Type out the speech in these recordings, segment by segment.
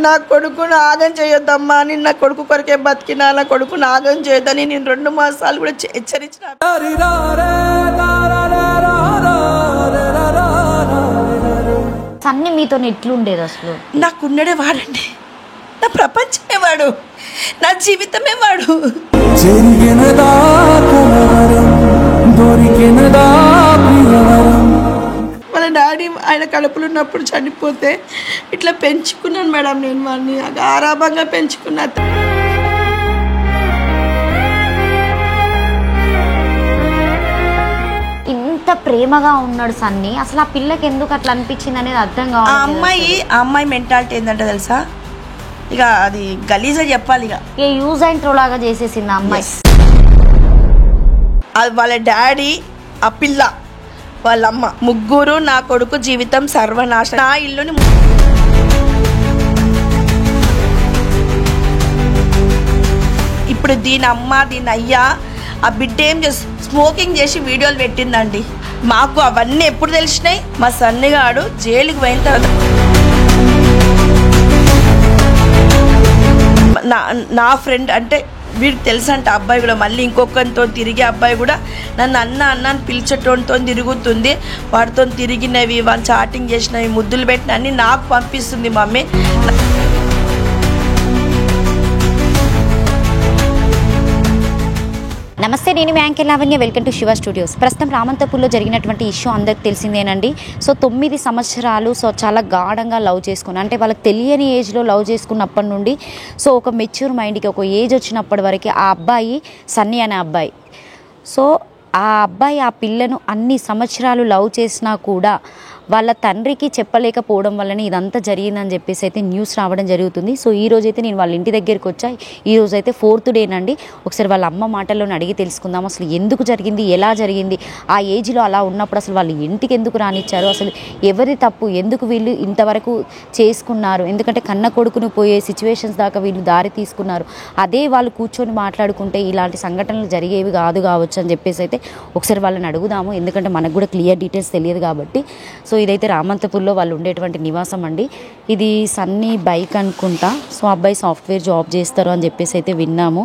నా కొడుకును ఆగం చేయొద్దమ్మా అని, నా కొడుకు కొరకే బతికినా, నా కొడుకును ఆగం చేయొద్దని నేను 2 మాసాలు కూడా హెచ్చరించిన. సన్నీ మీతో ఎట్లుండేది అసలు? నాకున్నడే వాడండి, నా ప్రపంచమే వాడు, నా జీవితమే వాడు. వాళ్ళ డాడీ ఆయన కడుపులో ఉన్నప్పుడు చనిపోతే ఇట్లా పెంచుకున్నాను మేడం, నేను వాడిని గారాబంగా పెంచుకున్నా. ఇంత ప్రేమగా ఉన్నాడు సన్నీ, అసలు ఆ పిల్లకి ఎందుకు అట్లా అనిపించింది అనేది అర్థం కావాలి. ఆ అమ్మాయి మెంటాలిటీ ఏంటంటే తెలుసా, ఇక అది గలీజా చెప్పాలి, ఇక ఏ యూజ్ అండ్ త్రో లాగా చేసేసింది ఆ అమ్మాయి. వాళ్ళ డాడీ, ఆ పిల్ల, వాళ్ళమ్మ, ముగ్గురు నా కొడుకు జీవితం సర్వనాశనం. నా ఇల్లుని ఇప్పుడు దీని అమ్మ, దీని అయ్యా, ఆ బిడ్డ ఏం చేసి స్మోకింగ్ చేసి వీడియోలు పెట్టిందండి. మాకు అవన్నీ ఎప్పుడు తెలిసినాయి, మా సన్నిగాడు జైలుకి పోయిన తర్వాత. నా ఫ్రెండ్ అంటే వీడికి తెలుసంట, అబ్బాయి కూడా మళ్ళీ ఇంకొకరితో తిరిగే అబ్బాయి కూడా నన్ను అన్న అని పిలిచేటోనితో తిరుగుతుంది, వాడితో తిరిగినవి, వాళ్ళు చాటింగ్ చేసినవి, ముద్దులు పెట్టిన అన్ని నాకు పంపిస్తుంది మమ్మీ. నమస్తే, నేను మీ anchor Lavanya. Welcome to Siva studios. ప్రస్తుతం రామంతపూర్లో జరిగినటువంటి ఇష్యూ అందరికి తెలిసిందేనండి. సో 9 సంవత్సరాలు చాలా గాఢంగా లవ్ చేసుకుని, అంటే వాళ్ళకి తెలియని ఏజ్లో లవ్ చేసుకున్నప్పటి నుండి ఒక మెచ్యూర్ మైండ్కి ఒక ఏజ్ వచ్చినప్పటి వరకు ఆ అబ్బాయి, సన్నీ అనే అబ్బాయి, ఆ అబ్బాయి ఆ పిల్లను అన్ని సంవత్సరాలు లవ్ చేసినా కూడా వాళ్ళ తండ్రికి చెప్పలేకపోవడం వల్లనే ఇదంతా జరిగిందని చెప్పేసి అయితే న్యూస్ రావడం జరుగుతుంది. సో ఈ రోజైతే నేను వాళ్ళ ఇంటి దగ్గరికి వచ్చా. ఈ రోజు అయితే 4th డేనండి. ఒకసారి వాళ్ళ అమ్మ మాటల్లోనే అడిగి తెలుసుకుందాం, అసలు ఎందుకు జరిగింది, ఎలా జరిగింది, ఆ ఏజ్లో అలా ఉన్నప్పుడు అసలు వాళ్ళు ఇంటికి ఎందుకు రానిచ్చారు, అసలు ఎవరి తప్పు, ఎందుకు వీళ్ళు ఇంతవరకు చేసుకున్నారు, ఎందుకంటే కన్న కొడుకును పోయే సిచ్యువేషన్స్ దాకా వీళ్ళు దారి తీసుకున్నారు. అదే వాళ్ళు కూర్చొని మాట్లాడుకుంటే ఇలాంటి సంఘటనలు జరిగేవి కావచ్చు అని చెప్పేసి అయితే ఒకసారి వాళ్ళని అడుగుదాము, ఎందుకంటే మనకు కూడా క్లియర్ డీటెయిల్స్ తెలియదు కాబట్టి. సో ఇదైతే రామంతపూర్లో వాళ్ళు ఉండేటువంటి నివాసం అండి. ఇది సన్నీ బైక్ అనుకుంటా. సో అబ్బాయి సాఫ్ట్వేర్ జాబ్ చేస్తారు అని చెప్పేసి అయితే విన్నాము.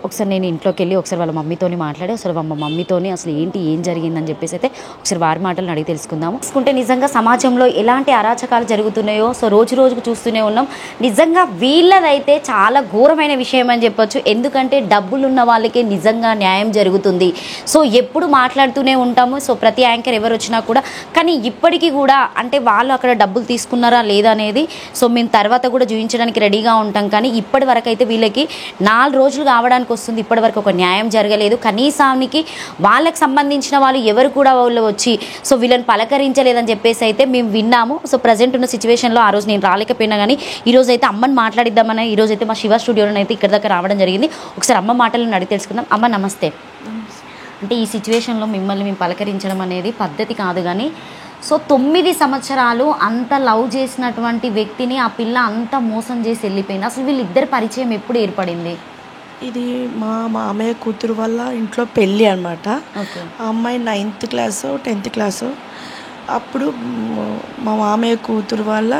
ఒకసారి నేను ఇంట్లోకి వెళ్ళి ఒకసారి వాళ్ళ మమ్మీతోని మాట్లాడి ఒకసారి వాళ్ళ మమ్మీతోని అసలు ఏం జరిగిందని చెప్పేసి అయితే ఒకసారి వారి మాటలను అడిగి తెలుసుకుందాము. తీసుకుంటే నిజంగా సమాజంలో ఎలాంటి అరాచకాలు జరుగుతున్నాయో రోజు రోజుకు చూస్తూనే ఉన్నాం. నిజంగా వీళ్ళదైతే చాలా ఘోరమైన విషయం అని చెప్పొచ్చు. ఎందుకంటే డబ్బులున్న వాళ్ళకే నిజంగా న్యాయం జరుగుతుంది. ఎప్పుడు మాట్లాడుతూనే ఉంటాము. ప్రతి యాంకర్ ఎవరు వచ్చినా కూడా, కానీ ఇప్పటికీ కూడా అంటే వాళ్ళు అక్కడ డబ్బులు తీసుకున్నారా లేదా అనేది మేము తర్వాత కూడా చూపించడానికి రెడీగా ఉంటాం. కానీ ఇప్పటి వరకు అయితే వీళ్ళకి 4 రోజులు కావడానికి వస్తుంది, ఇప్పటి వరకు ఒక న్యాయం జరగలేదు. కనీసానికి వాళ్ళకి సంబంధించిన వాళ్ళు ఎవరు కూడా వాళ్ళు వచ్చి వీళ్ళని పలకరించలేదని చెప్పేసి అయితే మేము విన్నాము. ప్రజెంట్ ఉన్న సిచ్యువేషన్లో ఆ రోజు నేను రాలేకపోయినా కానీ ఈ రోజు అయితే అమ్మని మాట్లాడిద్దామని ఈ రోజు అయితే మా శివ స్టూడియోలో అయితే ఇక్కడ దాకా రావడం జరిగింది. ఒకసారి అమ్మ మాటలను అడిగి తెలుసుకుందాం. అమ్మ నమస్తే. అంటే ఈ సిచ్యువేషన్లో మిమ్మల్ని మేము పలకరించడం అనేది పద్ధతి కాదు, కానీ 9 సంవత్సరాలు అంత లవ్ చేసినటువంటి వ్యక్తిని ఆ పిల్ల అంత మోసం చేసి వెళ్ళిపోయింది. అసలు వీళ్ళిద్దరి పరిచయం ఎప్పుడు ఏర్పడింది? ఇది మా మామయ్య కూతురు వల్ల ఇంట్లో పెళ్ళి అనమాట. ఆ అమ్మాయి 9th క్లాసు 10th క్లాసు. అప్పుడు మా మామయ్య కూతురు వల్ల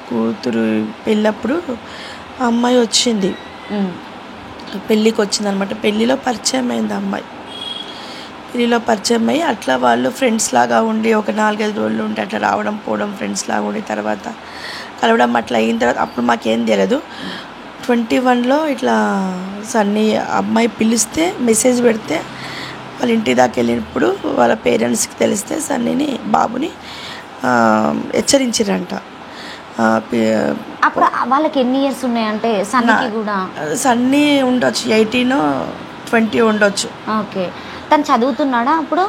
కూతురు పెళ్ళప్పుడు ఆ అమ్మాయి వచ్చింది, పెళ్ళికి వచ్చింది అనమాట. పెళ్ళిలో పరిచయం అయింది అమ్మాయి. పెళ్ళిలో పరిచయం అయ్యి అట్లా వాళ్ళు ఫ్రెండ్స్ లాగా ఉండి ఒక 4-5 రోజులు ఉండి అట్లా రావడం పోవడం, ఫ్రెండ్స్ లాగా ఉండి తర్వాత కలవడం అట్లా అయిన తర్వాత అప్పుడు మాకేం తెలియదు. 21లో ఇట్లా సన్నీ అమ్మాయి పిలిస్తే మెసేజ్ పెడితే వాళ్ళ ఇంటి దాకా వెళ్ళినప్పుడు వాళ్ళ పేరెంట్స్కి తెలిస్తే సన్నీని బాబుని హెచ్చరించారంట. అప్పుడు వాళ్ళకి ఎన్ని ఇయర్స్ ఉన్నాయంటే సన్నీకి కూడా? సన్నీ ఉండొచ్చు 18-20 ఉండొచ్చు. ఓకే. తను చదువుతున్నాడా అప్పుడు?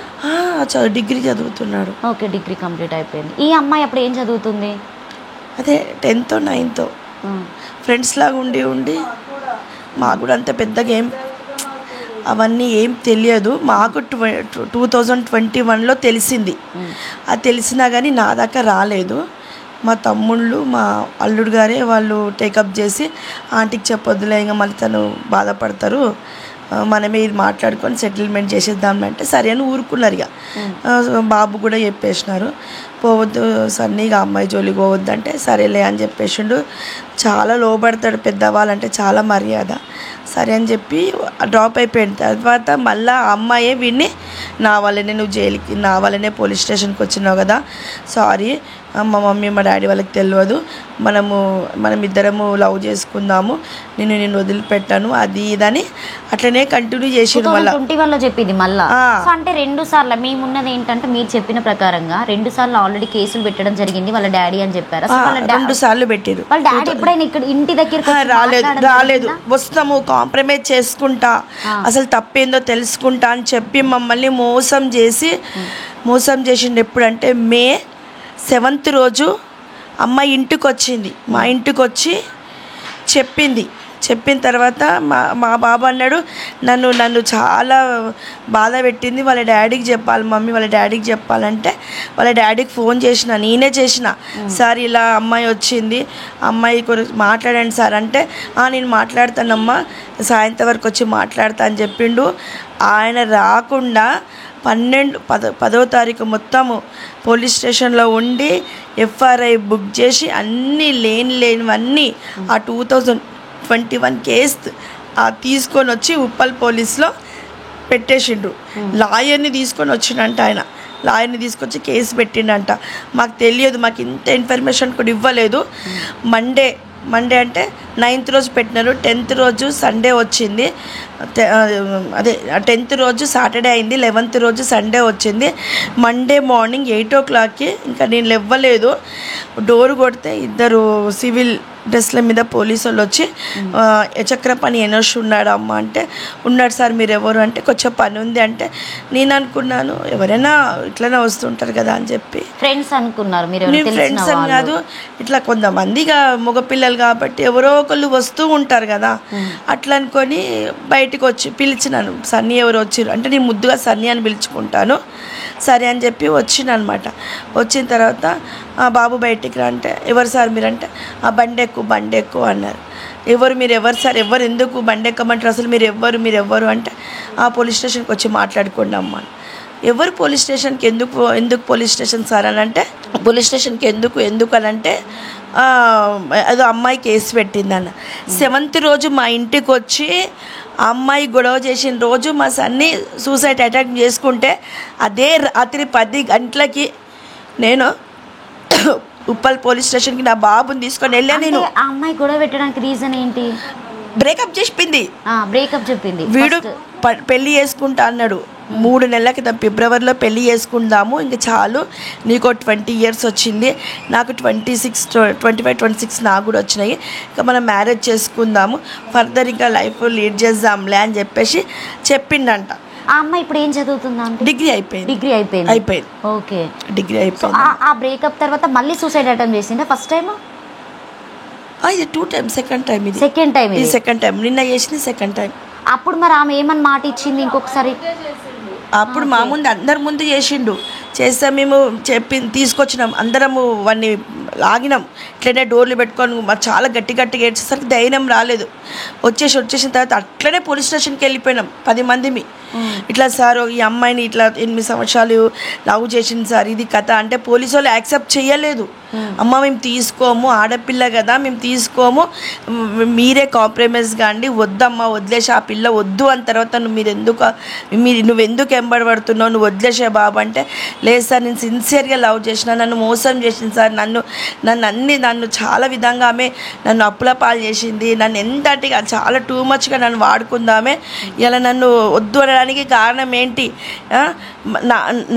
డిగ్రీ చదువుతున్నాడు. ఓకే, డిగ్రీ కంప్లీట్ అయిపోయింది. ఈ అమ్మాయి అప్పుడు ఏం చదువుతుంది? అదే 10th 9th. ఫ్రెండ్స్ లాగా ఉండి మాకు కూడా అంత పెద్దగా అవన్నీ ఏం తెలియదు. మాకు 2021లో తెలిసింది. అది తెలిసినా కానీ నా దాకా రాలేదు. మా తమ్ముళ్ళు మా అల్లుడు గారే వాళ్ళు టేకప్ చేసి ఆంటీకి చెప్పొద్దులే, ఇంకా మళ్ళీ తను బాధపడతారు, మనమే ఇది మాట్లాడుకొని సెటిల్మెంట్ చేసేద్దాం అంటే సరే అని ఊరుకున్నారు. ఇక బాబు కూడా చెప్పేసినారు. పోవద్దు సన్నీగా అమ్మాయి జోలికి పోవద్దు అంటే సరేలే అని చెప్పేసిండు. చాలా లోబడతాడు, పెద్దవాళ్ళంటే చాలా మర్యాద. సరే అని చెప్పి డ్రాప్ అయిపోయిన తర్వాత మళ్ళీ ఆ అమ్మాయే వీడిని నా వల్లనే నువ్వు జైలుకి, నా వల్లనే పోలీస్ స్టేషన్కి వచ్చినావు కదా, సారీ మా మమ్మీ మా డాడీ వాళ్ళకి తెలియదు, మనం ఇద్దరము లవ్ చేసుకుందాము, నేను వదిలిపెట్టాను అది ఇదని అట్లనే కంటిన్యూ చేసిండు. మళ్ళీ 2021లో చెప్పింది మళ్ళీ. అంటే 2 సార్లు మేమున్నది ఏంటంటే మీరు చెప్పిన ప్రకారంగా 2 సార్లు ఆల్రెడీ కేసులు పెట్టడం జరిగింది వాళ్ళ డాడీ అని చెప్పారు. 2 సార్లు పెట్టారు. వాళ్ళ డాడీ ఎప్పుడైనా ఇక్కడ ఇంటి దగ్గర రాలేదు. వస్తాము, కాంప్రమైజ్ చేసుకుంటా, అసలు తప్పేందో తెలుసుకుంటా అని చెప్పి మమ్మల్ని మోసం చేసిండు. ఎప్పుడంటే May 7th రోజు అమ్మాయి ఇంటికి వచ్చింది, మా ఇంటికి వచ్చి చెప్పిన తర్వాత మా బాబు అన్నాడు, నన్ను చాలా బాధ పెట్టింది, వాళ్ళ డాడీకి చెప్పాలి మమ్మీ, వాళ్ళ డాడీకి చెప్పాలంటే వాళ్ళ డాడీకి ఫోన్ నేనే చేసిన, సార్ ఇలా అమ్మాయి వచ్చింది, అమ్మాయి గురించి మాట్లాడండి సార్ అంటే, నేను మాట్లాడతానమ్మా, సాయంత్రం వరకు వచ్చి మాట్లాడతా అని చెప్పిండు. ఆయన రాకుండా 10వ తారీఖు మొత్తము పోలీస్ స్టేషన్లో ఉండి FRI బుక్ చేసి అన్నీ లేనివన్నీ ఆ 2021 కేసు తీసుకొని వచ్చి ఉప్పల్ పోలీస్లో పెట్టేసిండు. లాయర్ని తీసుకొని వచ్చిండంట ఆయన, లాయర్ని తీసుకొచ్చి కేసు పెట్టిండంట. మాకు తెలియదు, మాకు ఇంత ఇన్ఫర్మేషన్ కూడా ఇవ్వలేదు. మండే అంటే 9th రోజు పెట్టినారు, 10th రోజు సండే వచ్చింది, అదే 10th రోజు సాటర్డే అయింది, 11th రోజు సండే వచ్చింది. మండే మార్నింగ్ 8 o'clockకి ఇంకా నేను లేవలేదు, డోర్ కొడితే 2 సివిల్ డ్రెస్ల మీద పోలీసు వాళ్ళు వచ్చి చక్రపాణి ఎనర్షి ఉన్నాడు అమ్మ అంటే, ఉన్నాడు సార్, మీరు ఎవరు అంటే, కొంచెం పని ఉంది అంటే, నేను అనుకున్నాను ఎవరైనా ఇట్లనే వస్తుంటారు కదా అని చెప్పి ఫ్రెండ్స్ అనుకున్నారు. నేను ఫ్రెండ్స్ అని కాదు, ఇట్లా కొంతమందిగా మగపిల్లలు కాబట్టి ఎవరో ఒకళ్ళు వస్తూ ఉంటారు కదా, అట్లా అనుకొని బయటకు వచ్చి పిలిచినాను. సన్నీ ఎవరు వచ్చారు అంటే, నేను ముద్దుగా సన్నీ అని పిలుచుకుంటాను, సరే అని చెప్పి వచ్చిన అనమాట. వచ్చిన తర్వాత బాబు బయటికి రా అంటే, ఎవరు సార్ మీరంటే, బండి ఎక్కువ అన్నారు. మీరు ఎవరు సార్, ఎవరు ఎందుకు బండి ఎక్కమంటారు, అసలు మీరు ఎవ్వరు అంటే, పోలీస్ స్టేషన్కి వచ్చి మాట్లాడుకోండి అమ్మ. ఎవరు పోలీస్ స్టేషన్కి ఎందుకు పోలీస్ స్టేషన్ సార్ అని అంటే, పోలీస్ స్టేషన్కి ఎందుకు అని అంటే, అదో అమ్మాయి కేసు పెట్టిందన్న. 7th రోజు మా ఇంటికి వచ్చి అమ్మాయి గొడవ చేసిన రోజు మా సన్ని సూసైడ్ అటాక్ చేసుకుంటే, అదే రాత్రి 10 గంటలకి నేను ఉప్పల్ పోలీస్ స్టేషన్కి నా బాబుని తీసుకొని వెళ్ళాను. నేను ఆ అమ్మాయి గొడవ పెట్టడానికి రీజన్ ఏంటి? బ్రేకప్ చెప్పింది. వీడు పెళ్ళి చేసుకుంటా అన్నాడు. 3 నెలల క్రితం ఫిబ్రవరిలో పెళ్ళి చేసుకుందాము, ఇంక చాలు, నీకు 20 years వచ్చింది, నాకు 25-26 నాకు కూడా వచ్చినాయి, ఇంకా మనం మ్యారేజ్ చేసుకుందాము, ఫర్దర్ ఇంకా లైఫ్ లీడ్ చేద్దాంలే అని చెప్పేసి చెప్పిండంట. ఆ అమ్మాయి ఇప్పుడు ఏం చదువుతుందా? డిగ్రీ అయిపోయింది. ఓకే, డిగ్రీ అయిపోయింది. ఆ బ్రేకప్ తర్వాత మళ్ళీ సూసైడ్ అటెంప్ట్ చేసిందా? ఫస్ట్ టైం ఇది 2 times, సెకండ్ టైం నిన్న చేసింది, సెకండ్ టైం. అప్పుడు మరి ఆమె ఏమని మాట ఇచ్చింది ఇంకొకసారి? అప్పుడు మా ముందు అందరి ముందు చేసిండు. చేస్తే మేము తీసుకొచ్చినాం, అందరము వాడిని లాగినాం, ఇట్లనే డోర్లు పెట్టుకొని చాలా గట్టిగా ఏడ్చేసరికి ధైర్యం రాలేదు. వచ్చేసిన తర్వాత అట్లనే పోలీస్ స్టేషన్కి వెళ్ళిపోయినాం 10 మంది. ఇట్లా సార్ ఈ అమ్మాయిని ఇట్లా 8 సంవత్సరాలు లవ్ చేసింది సార్, ఇది కథ అంటే పోలీసు వాళ్ళు యాక్సెప్ట్ చేయలేదు. అమ్మ మేము తీసుకోము, ఆడపిల్ల కదా మేము తీసుకోము, మీరే కాంప్రమైజ్ కాండి, వద్దమ్మా వదిలేసి, ఆ పిల్ల వద్దు అని తర్వాత నువ్వెందుకు ఎంబడబడుతున్నావు, నువ్వు వదిలేసే బాబు అంటే, లేదు సార్ నేను సిన్సియర్గా లవ్ చేసిన, నన్ను మోసం చేసింది సార్, నన్ను చాలా విధంగా ఆమె నన్ను అప్పుల పాలు చేసింది, నన్ను ఎంతటిగా చాలా టూ మచ్గా నన్ను వాడుకుందామే, ఇలా నన్ను వద్దు అనడానికి కారణం ఏంటి,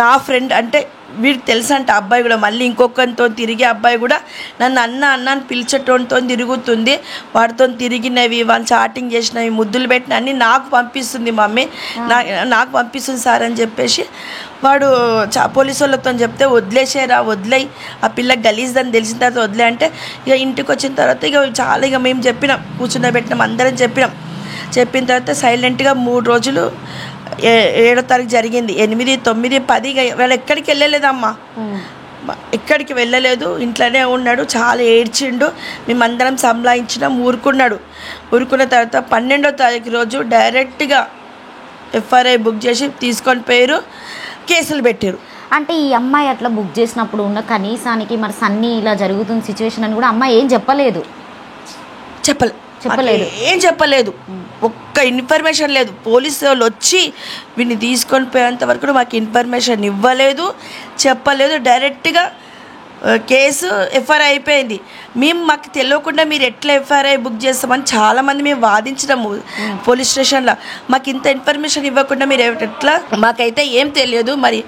నా ఫ్రెండ్ అంటే వీడికి తెలుసంట అబ్బాయి కూడా, మళ్ళీ ఇంకొకరితో తిరిగి అబ్బాయి కూడా నన్ను అన్న అని పిలిచేటోనితో తిరుగుతుంది, వాడితో తిరిగినవి, వాళ్ళు చాటింగ్ చేసినవి, ముద్దులు పెట్టిన అన్నీ నాకు పంపిస్తుంది మమ్మీ, నాకు పంపిస్తుంది సార్ అని చెప్పేసి వాడు పోలీసు వాళ్ళతో చెప్తే, వదిలేయి, ఆ పిల్ల గలీజ్దని తెలిసిన తర్వాత వదిలే అంటే, ఇక ఇంటికి వచ్చిన తర్వాత ఇక మేము చెప్పినాం, కూర్చుండబెట్టినాం, అందరం చెప్పిన తర్వాత సైలెంట్గా 3 రోజులు 7వ తారీఖు జరిగింది, 8, 9, 10 వాళ్ళు ఎక్కడికి వెళ్ళలేదమ్మా, ఎక్కడికి వెళ్ళలేదు, ఇంట్లోనే ఉన్నాడు, చాలా ఏడ్చిండు, మేమందరం సంలాయించినాం, ఊరుకున్న తర్వాత 12వ తారీఖు రోజు డైరెక్ట్గా FRI బుక్ చేసి తీసుకొని పోయారు, కేసులు పెట్టారు. అంటే ఈ అమ్మాయి అట్లా బుక్ చేసినప్పుడు ఉన్న కనీసానికి మరి సన్నీ ఇలా జరుగుతున్న సిచ్యువేషన్ అని కూడా అమ్మాయి ఏం చెప్పలేదు. చెప్పలేదు ఏం చెప్పలేదు, ఒక్క ఇన్ఫర్మేషన్ లేదు. పోలీసు వాళ్ళు వచ్చి వీడిని తీసుకొని పోయేంత వరకు మాకు ఇన్ఫర్మేషన్ ఇవ్వలేదు, చెప్పలేదు. డైరెక్ట్గా కేసు ఎఫ్ఐఆర్ అయిపోయింది. మాకు తెలియకుండా మీరు ఎట్లా ఎఫ్ఐఆర్ బుక్ చేస్తామని చాలామంది మేము వాదించినాము పోలీస్ స్టేషన్లో. మాకు ఇంత ఇన్ఫర్మేషన్ ఇవ్వకుండా మీరు ఎట్లా, మాకైతే ఏం తెలియదు. మరి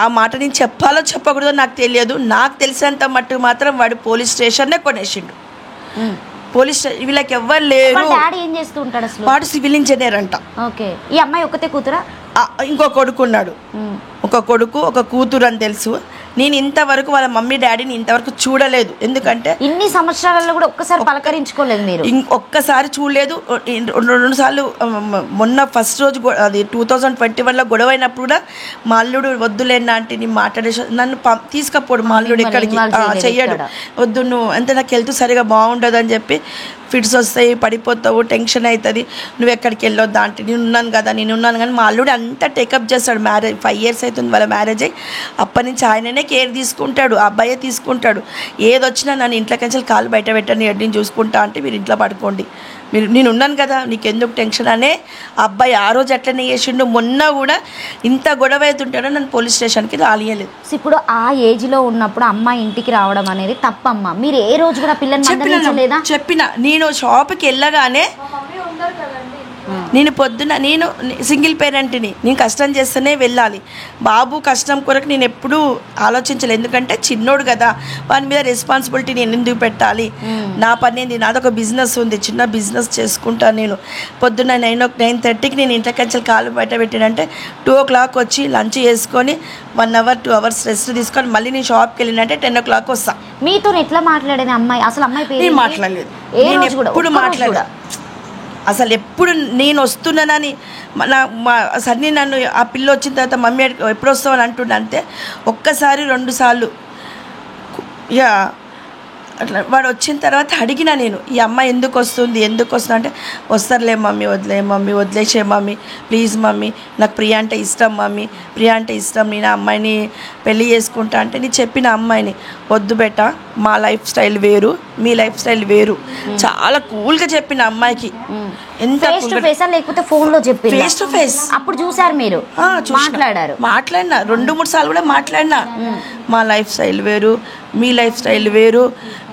ఆ మాట నేను చెప్పాలో చెప్పకూడదో నాకు తెలియదు. నాకు తెలిసినంత మట్టు మాత్రం వాడు పోలీస్ స్టేషన్నే కొనేసిండు. పోలీస్ వీళ్ళకి ఎవ్వరు లేరు. వాడు సివిల్ ఇంజనీర్ అంట. ఓకే. ఈ అమ్మాయి ఒకతే కూతురా? ఇంకో కొడుకు ఉన్నాడు, ఒక కొడుకు ఒక కూతురు అని తెలుసు. నేను ఇంతవరకు వాళ్ళ మమ్మీ డాడీని ఇంతవరకు చూడలేదు. ఎందుకంటే ఇన్ని సంవత్సరాలలో కూడా ఒక్కసారి పలకరించుకోలేదు మీరు? ఒక్కసారి చూడలేదు. 2 సార్లు మొన్న ఫస్ట్ రోజు అది 2021లో గొడవ అయినప్పుడు కూడా మా అల్లుడు వద్దులేనా అంటే నేను మాట్లాడేసి నన్ను తీసుకపోడు. మా అల్లుడు ఎక్కడికి చెయ్యడు, వద్దు నువ్వు అంటే నాకు హెల్త్ సరిగా బాగుండదు అని చెప్పి, ఫిట్స్ వస్తాయి, పడిపోతావు, టెన్షన్ అవుతుంది, నువ్వు ఎక్కడికి వెళ్ళొద్దా అంటే నేనున్నాను కదా నేనున్నాను. కానీ మా అల్లుడు అంతా టేకప్ చేస్తాడు. మ్యారేజ్ 5 years అవుతుంది వాళ్ళ మ్యారేజ్ అయ్యి. అప్పటి నుంచి ఆయననే కేర్ తీసుకుంటాడు, ఆ అబ్బాయే తీసుకుంటాడు. ఏదొచ్చినా నన్ను ఇంట్లో కంచెలు కాలు బయట పెట్టని నేను చూసుకుంటా అంటే మీరు ఇంట్లో పడుకోండి, నేను ఉన్నాను కదా నీకెందుకు టెన్షన్ అనే అబ్బాయి ఆ రోజు అట్లనే చేసిండు. మొన్న కూడా ఇంత గొడవ అవుతుంటాడో నన్ను పోలీస్ స్టేషన్కి రాలియలేదు. ఇప్పుడు ఆ ఏజ్లో ఉన్నప్పుడు అమ్మాయి ఇంటికి రావడం అనేది తప్పమ్మా. మీరు ఏ రోజు కూడా పిల్లల్ని చెప్పిన నేను షాప్కి వెళ్ళగానే నేను పొద్దున నేను సింగిల్ పేరెంట్ని, నేను కష్టం చేస్తేనే వెళ్ళాలి. బాబు కష్టం కొరకు నేను ఎప్పుడూ ఆలోచించలేదు. ఎందుకంటే చిన్నోడు కదా, వాని మీద రెస్పాన్సిబిలిటీ నేను ఎందుకు పెట్టాలి? నా పని ఏంది, నాదొక బిజినెస్ ఉంది, చిన్న బిజినెస్ చేసుకుంటాను. నేను పొద్దున్న 9:30కి నేను ఇంట్లో కంచెలు కాలు బయట పెట్టానంటే 2 o'clock వచ్చి లంచ్ చేసుకొని 1 hour 2 hours రెస్ట్ తీసుకొని మళ్ళీ నేను షాప్కి వెళ్ళినంటే 10 o'clock వస్తా. మీతో ఎట్లా మాట్లాడేది అమ్మాయి? అసలు అమ్మాయి నేను మాట్లాడలేదు, నేను ఎప్పుడు మాట్లాడా. అసలు ఎప్పుడు నేను వస్తున్నానని సన్నీ నన్ను ఆ పిల్ల వచ్చిన తర్వాత మమ్మీ ఎప్పుడు వస్తామని అంటుండే. అంతే ఒక్కసారి 2 సార్లు ఇక అట్లా వాడు వచ్చిన తర్వాత అడిగిన నేను, ఈ అమ్మాయి ఎందుకు వస్తుంది అంటే వస్తారులే మమ్మీ, వదిలేసే మమ్మీ, ప్లీజ్ మమ్మీ, నాకు ప్రియా అంటే ఇష్టం మమ్మీ, ప్రియా అంటే ఇష్టం, నేను ఆ అమ్మాయిని పెళ్ళి చేసుకుంటా అంటే నేను చెప్పిన అమ్మాయిని వద్దు బెట, మా లైఫ్ స్టైల్ వేరు, మీ లైఫ్ స్టైల్ వేరు, చాలా కూల్గా చెప్పిన అమ్మాయికి. ఎంత లేకపోతే ఫోన్లో చెప్పి ఫేస్ టు ఫేస్ అప్పుడు చూసారు మీరు? మాట్లాడినా 2-3 సార్లు కూడా మాట్లాడినా. మా లైఫ్ స్టైల్ వేరు, మీ లైఫ్ స్టైల్ వేరు,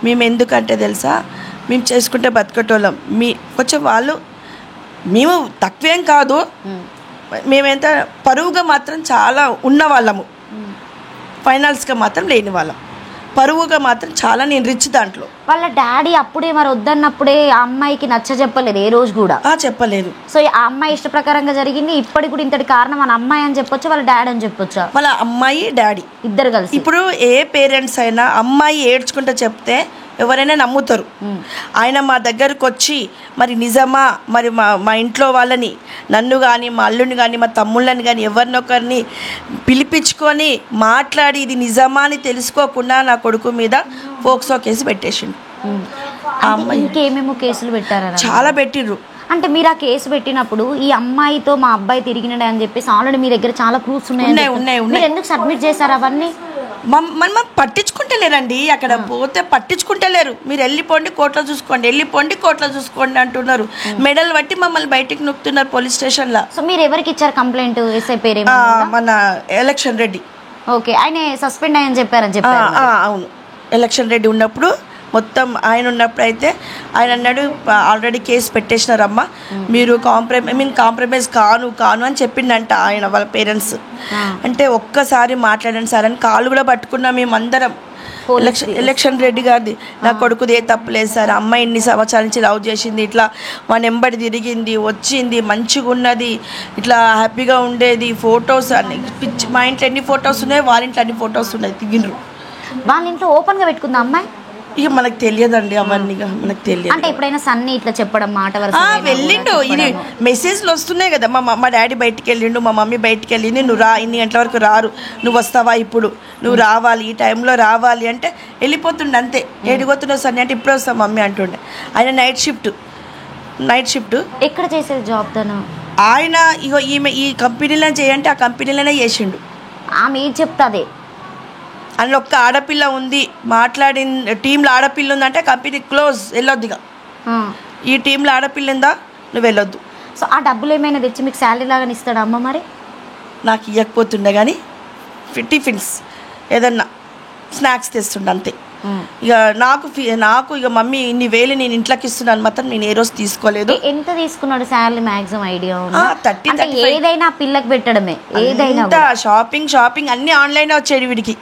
మేము ఎందుకంటే తెలుసా మేము చేసుకుంటే బతకటోళ్ళం, కొంచెం వాళ్ళు మేము తక్కువేం కాదు, మేమెంత పరువుగా మాత్రం చాలా ఉన్నవాళ్ళము, ఫైనాన్స్గా మాత్రం లేని వాళ్ళం, పరువుగా మాత్రం చాలా నేను రిచ్. దాంట్లో వాళ్ళ డాడీ అప్పుడే మరి వద్దన్నప్పుడే ఆ అమ్మాయికి నచ్చ చెప్పలేదు ఏ రోజు కూడా? చెప్పలేదు. సో ఆ అమ్మాయి ఇష్ట ప్రకారంగా జరిగింది. ఇప్పటికి కూడా ఇంతటి కారణం మన అమ్మాయి అని చెప్పొచ్చు, వాళ్ళ డాడీ అని చెప్పొచ్చా? వాళ్ళ అమ్మాయి డాడీ ఇద్దరు కలిసి. ఇప్పుడు ఏ పేరెంట్స్ అయినా అమ్మాయి ఏడ్చుకుంటూ చెప్తే ఎవరైనా నమ్ముతారు. ఆయన మా దగ్గరకు వచ్చి మరి నిజమా, మరి మా ఇంట్లో వాళ్ళని, నన్ను కానీ మా అల్లుని కానీ మా తమ్ముళ్ళని కానీ ఎవరినొకరిని పిలిపించుకొని మాట్లాడి ఇది నిజమా అని తెలుసుకోకుండా నా కొడుకు మీద పోక్సో కేసు పెట్టేసిండు. ఇంకేమేమో కేసులు పెట్టారా? చాలా పెట్టిర్రు. అంటే మీరు ఆ కేసు పెట్టినప్పుడు ఈ అమ్మాయితో మా అబ్బాయి తిరిగినాడు అని చెప్పేసి ఆల్రెడీ మీ దగ్గర చాలా ప్రూఫ్స్ ఉన్నాయి, మీరు ఎందుకు సబ్మిట్ చేశారు అవన్నీ? మనం పట్టించుకుంటలేరండి, అక్కడ పోతే పట్టించుకుంటలేరు. మీరు వెళ్ళిపోండి కోర్టులో చూసుకోండి అంటున్నారు. మెడల్ బట్టి మమ్మల్ని బయటికి నొక్కుతున్నారు పోలీస్ స్టేషన్లో. సో మీరు ఎవరికి ఇచ్చారు కంప్లైంట్? ఎస్ఐ పేరు మన ఎలక్షన్ రెడ్డి. ఓకే, ఆయన సస్పెండ్ అయ్యని చెప్పారు. అవును, ఎలక్షన్ రెడ్డి ఉన్నప్పుడు మొత్తం ఆయన ఉన్నప్పుడు అయితే ఆయన అన్నాడు ఆల్రెడీ కేసు పెట్టేసినారమ్మా, మీరు కాంప్రమైజ్ కాను అని చెప్పిండంట ఆయన వాళ్ళ పేరెంట్స్. అంటే ఒక్కసారి మాట్లాడండి సార్ అని కాళ్ళు కూడా పట్టుకున్నాం మేమందరం. ఎలక్షన్ రెడ్డి గారిది నా కొడుకుది ఏ తప్పులేదు సార్, అమ్మాయి ఇన్ని సంవత్సరాల నుంచి లవ్ చేసింది, ఇట్లా మా నెంబడి తిరిగింది, వచ్చింది, మంచిగా ఉన్నది, ఇట్లా హ్యాపీగా ఉండేది, ఫొటోస్ అన్ని మా ఇంట్లో ఎన్ని ఫొటోస్ ఉన్నాయి వాళ్ళ ఇంట్లో అన్ని ఫొటోస్ ఉన్నాయి, దిగినరు. వాళ్ళ ఇంట్లో ఓపెన్గా పెట్టుకుందా అమ్మాయి? ఇక మనకు తెలియదండి అవన్నీ, మనకు తెలియదు. అంటే ఎప్పుడైనా సన్నీ ఇట్లా చెప్పడం మాట వెళ్ళిండు, ఇది మెసేజ్లు వస్తున్నాయి కదా, మా డాడీ బయటికి వెళ్ళిండు, మా మమ్మీ బయటికి వెళ్ళింది, నువ్వు రా, ఇన్ని గంటల వరకు రారు, నువ్వు వస్తావా ఇప్పుడు, నువ్వు రావాలి, ఈ టైంలో రావాలి అంటే వెళ్ళిపోతుండే. అంతే, ఏడిపోతున్నావు సన్నీ అంటే ఇప్పుడు వస్తావు మమ్మీ అంటుండే. ఆయన నైట్ షిఫ్ట్ ఎక్కడ చేసేది జాబ్ తను? ఆయన ఇగో ఈమె ఈ కంపెనీలో చేయంటే ఆ కంపెనీలోనే చేసిండు. ఆమె ఏం చెప్తుంది అందులో ఒక్క ఆడపిల్ల ఉంది, టీంలో ఆడపిల్ల ఉందంటే కంపెనీ క్లోజ్, వెళ్ళొద్దు. ఇక ఈ టీంలో ఆడపిల్ల ఉందా, నువ్వు వెళ్ళొద్దు. సో ఆ డబ్బులు ఏమైనా తెచ్చి మీకు శాలరీ లాగా ఇస్తాడా అమ్మ? మరి నాకు ఇవ్వకపోతుండే కానీ టిఫిన్స్ ఏదన్నా స్నాక్స్ తెస్తుండే అంతే. ఇక నాకు ఇక మమ్మీ ఇన్ని వేలు నేను ఇంట్లోకి ఇస్తున్నాను మాత్రం నేను ఏ రోజు తీసుకోలేదు. ఎంత తీసుకున్నాడు శాలరీ మ్యాక్సిమం ఐడియా? 30 ఏదైనా పిల్లకి పెట్టడమే, ఏదైనా షాపింగ్ అన్ని ఆన్లైన్ వచ్చేది వీడికి.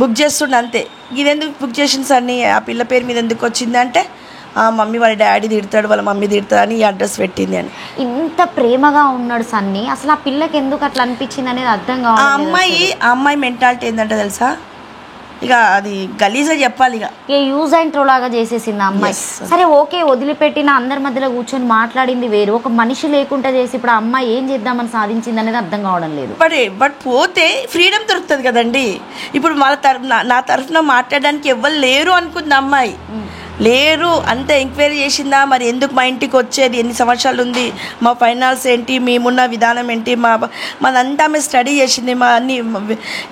బుక్ చేస్తుండే అంతే. ఇదెందుకు బుక్ చేసింది సార్ నీ ఆ పిల్ల పేరు మీద ఎందుకు వచ్చింది అంటే మమ్మీ వాళ్ళ డాడీ తిడతాడు, వాళ్ళ మమ్మీ తిడతాడు అని ఈ అడ్రస్ పెట్టింది అని. ఇంత ప్రేమగా ఉన్నాడు సన్నీ, అసలు ఆ పిల్లకి ఎందుకు అట్లా అనిపించింది అనేది అర్థం కావాలి. ఆ అమ్మాయి మెంటాలిటీ ఏంటంటే తెలుసా, ఇక అది గలీజ్గా చెప్పాలి, ఇక యూజ్ అండ్ త్రో లాగా చేసేసింది ఆ అమ్మాయి. సరే ఓకే, వదిలిపెట్టిన అందరి మధ్యలో కూర్చొని మాట్లాడింది వేరు, ఒక మనిషి లేకుండా చేసి ఇప్పుడు ఆ అమ్మాయి ఏం చేద్దామని సాధించింది అనేది అర్థం కావడం లేదు. బట్ పోతే ఫ్రీడమ్ దొరుకుతుంది కదండి. ఇప్పుడు నా తరఫున మాట్లాడడానికి ఎవరు లేరు అనుకుంది అమ్మాయి, లేరు అంత ఎంక్వైరీ చేసిందా, మరి ఎందుకు మా ఇంటికి వచ్చేది, ఎన్ని సంవత్సరాలు ఉంది, మా ఫైనాన్స్ ఏంటి, మేమున్న విధానం ఏంటి, మాదంతా ఆమె స్టడీ చేసింది. మా అన్ని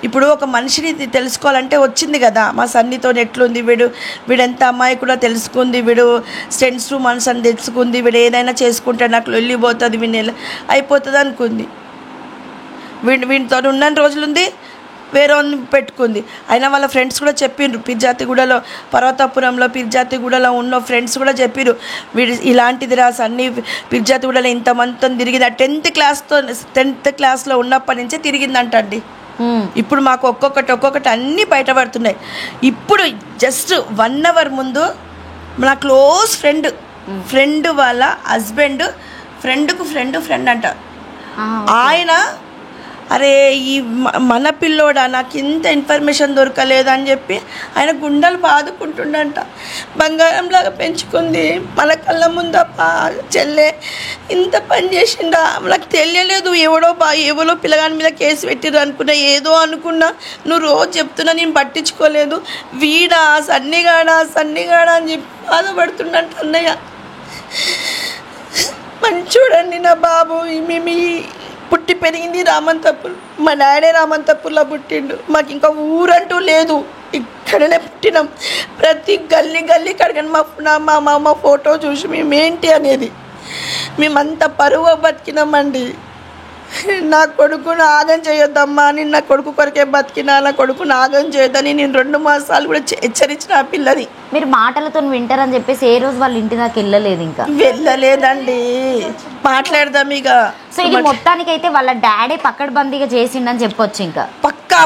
ఇప్పుడు ఒక మనిషిని తెలుసుకోవాలంటే వచ్చింది కదా, మా సన్నితో ఎట్లుంది, వీడెంత అమ్మాయి కూడా తెలుసుకుంది, వీడు స్టెన్స్ 2 months అని తెలుసుకుంది, వీడు ఏదైనా చేసుకుంటే నాకు వెళ్ళిపోతుంది, వీడిని అయిపోతుంది అనుకుంది. వీడితో ఉన్న రోజులుంది, వేరే పెట్టుకుంది. అయినా వాళ్ళ ఫ్రెండ్స్ కూడా చెప్పిండ్రు, పిర్జాతిగూడలో పర్వతాపురంలో పిర్జాతిగూడలో ఉన్న ఫ్రెండ్స్ కూడా చెప్పిర్రు, వీడు ఇలాంటిది రా సన్నీ, పిర్జాతిగూడలో ఇంతమందితో తిరిగింది. 10th క్లాస్లో ఉన్నప్పటి నుంచే తిరిగిందంటండి. ఇప్పుడు మాకు ఒక్కొక్కటి అన్నీ బయటపడుతున్నాయి. ఇప్పుడు జస్ట్ 1 hour ముందు నా క్లోజ్ ఫ్రెండ్ వాళ్ళ హస్బెండ్ ఫ్రెండ్కు ఫ్రెండ్ అంట, ఆయన అరే ఈ మన పిల్లోడా నాకు ఇంత ఇన్ఫర్మేషన్ దొరకలేదని చెప్పి ఆయన గుండెలు బాదుకుంటుండంట. బంగారంలాగా పెంచుకుంది, మన కళ్ళ ముందప్ప చెల్లె ఇంత పని చేసిండా, నాకు తెలియలేదు, ఎవరో పిల్లగాని మీద కేసు పెట్టిరు అనుకున్నా, ఏదో అనుకున్నా, నువ్వు రోజు చెప్తున్నా నేను పట్టించుకోలేదు, వీడా సన్నిగాడా అని చెప్పి బాధపడుతుండంట అన్నయ్య. మంచోడండి నా బాబు. మేము పుట్టి పెరిగింది రామంతపూర్, మా డాడీ రామంతపూర్లో పుట్టిండు, మాకు ఇంకా ఊరంటూ లేదు, ఇక్కడనే పుట్టినాం. ప్రతి గల్లీ కడగని మా ఫోటో చూసి మేమేంటి అనేది మేమంతా పరువు బతికినామండి. నా కొడుకును ఆగం చేయొద్దమ్మా, నేను నా కొడుకు కొరకే బతికినా, నా కొడుకును ఆగం చేయొద్దని నేను 2 మాసాలు కూడా హెచ్చరించిన ఆ పిల్లని. మీరు మాటలతో వింటారని చెప్పేసి ఏ రోజు వాళ్ళ ఇంటి దాకా వెళ్ళలేదండి. మాట్లాడదాం ఇక. సో ఇది మొత్తానికి అయితే వాళ్ళ డాడీ పక్కడబందీగా చేసిండని చెప్పొచ్చు. ఇంకా పక్కా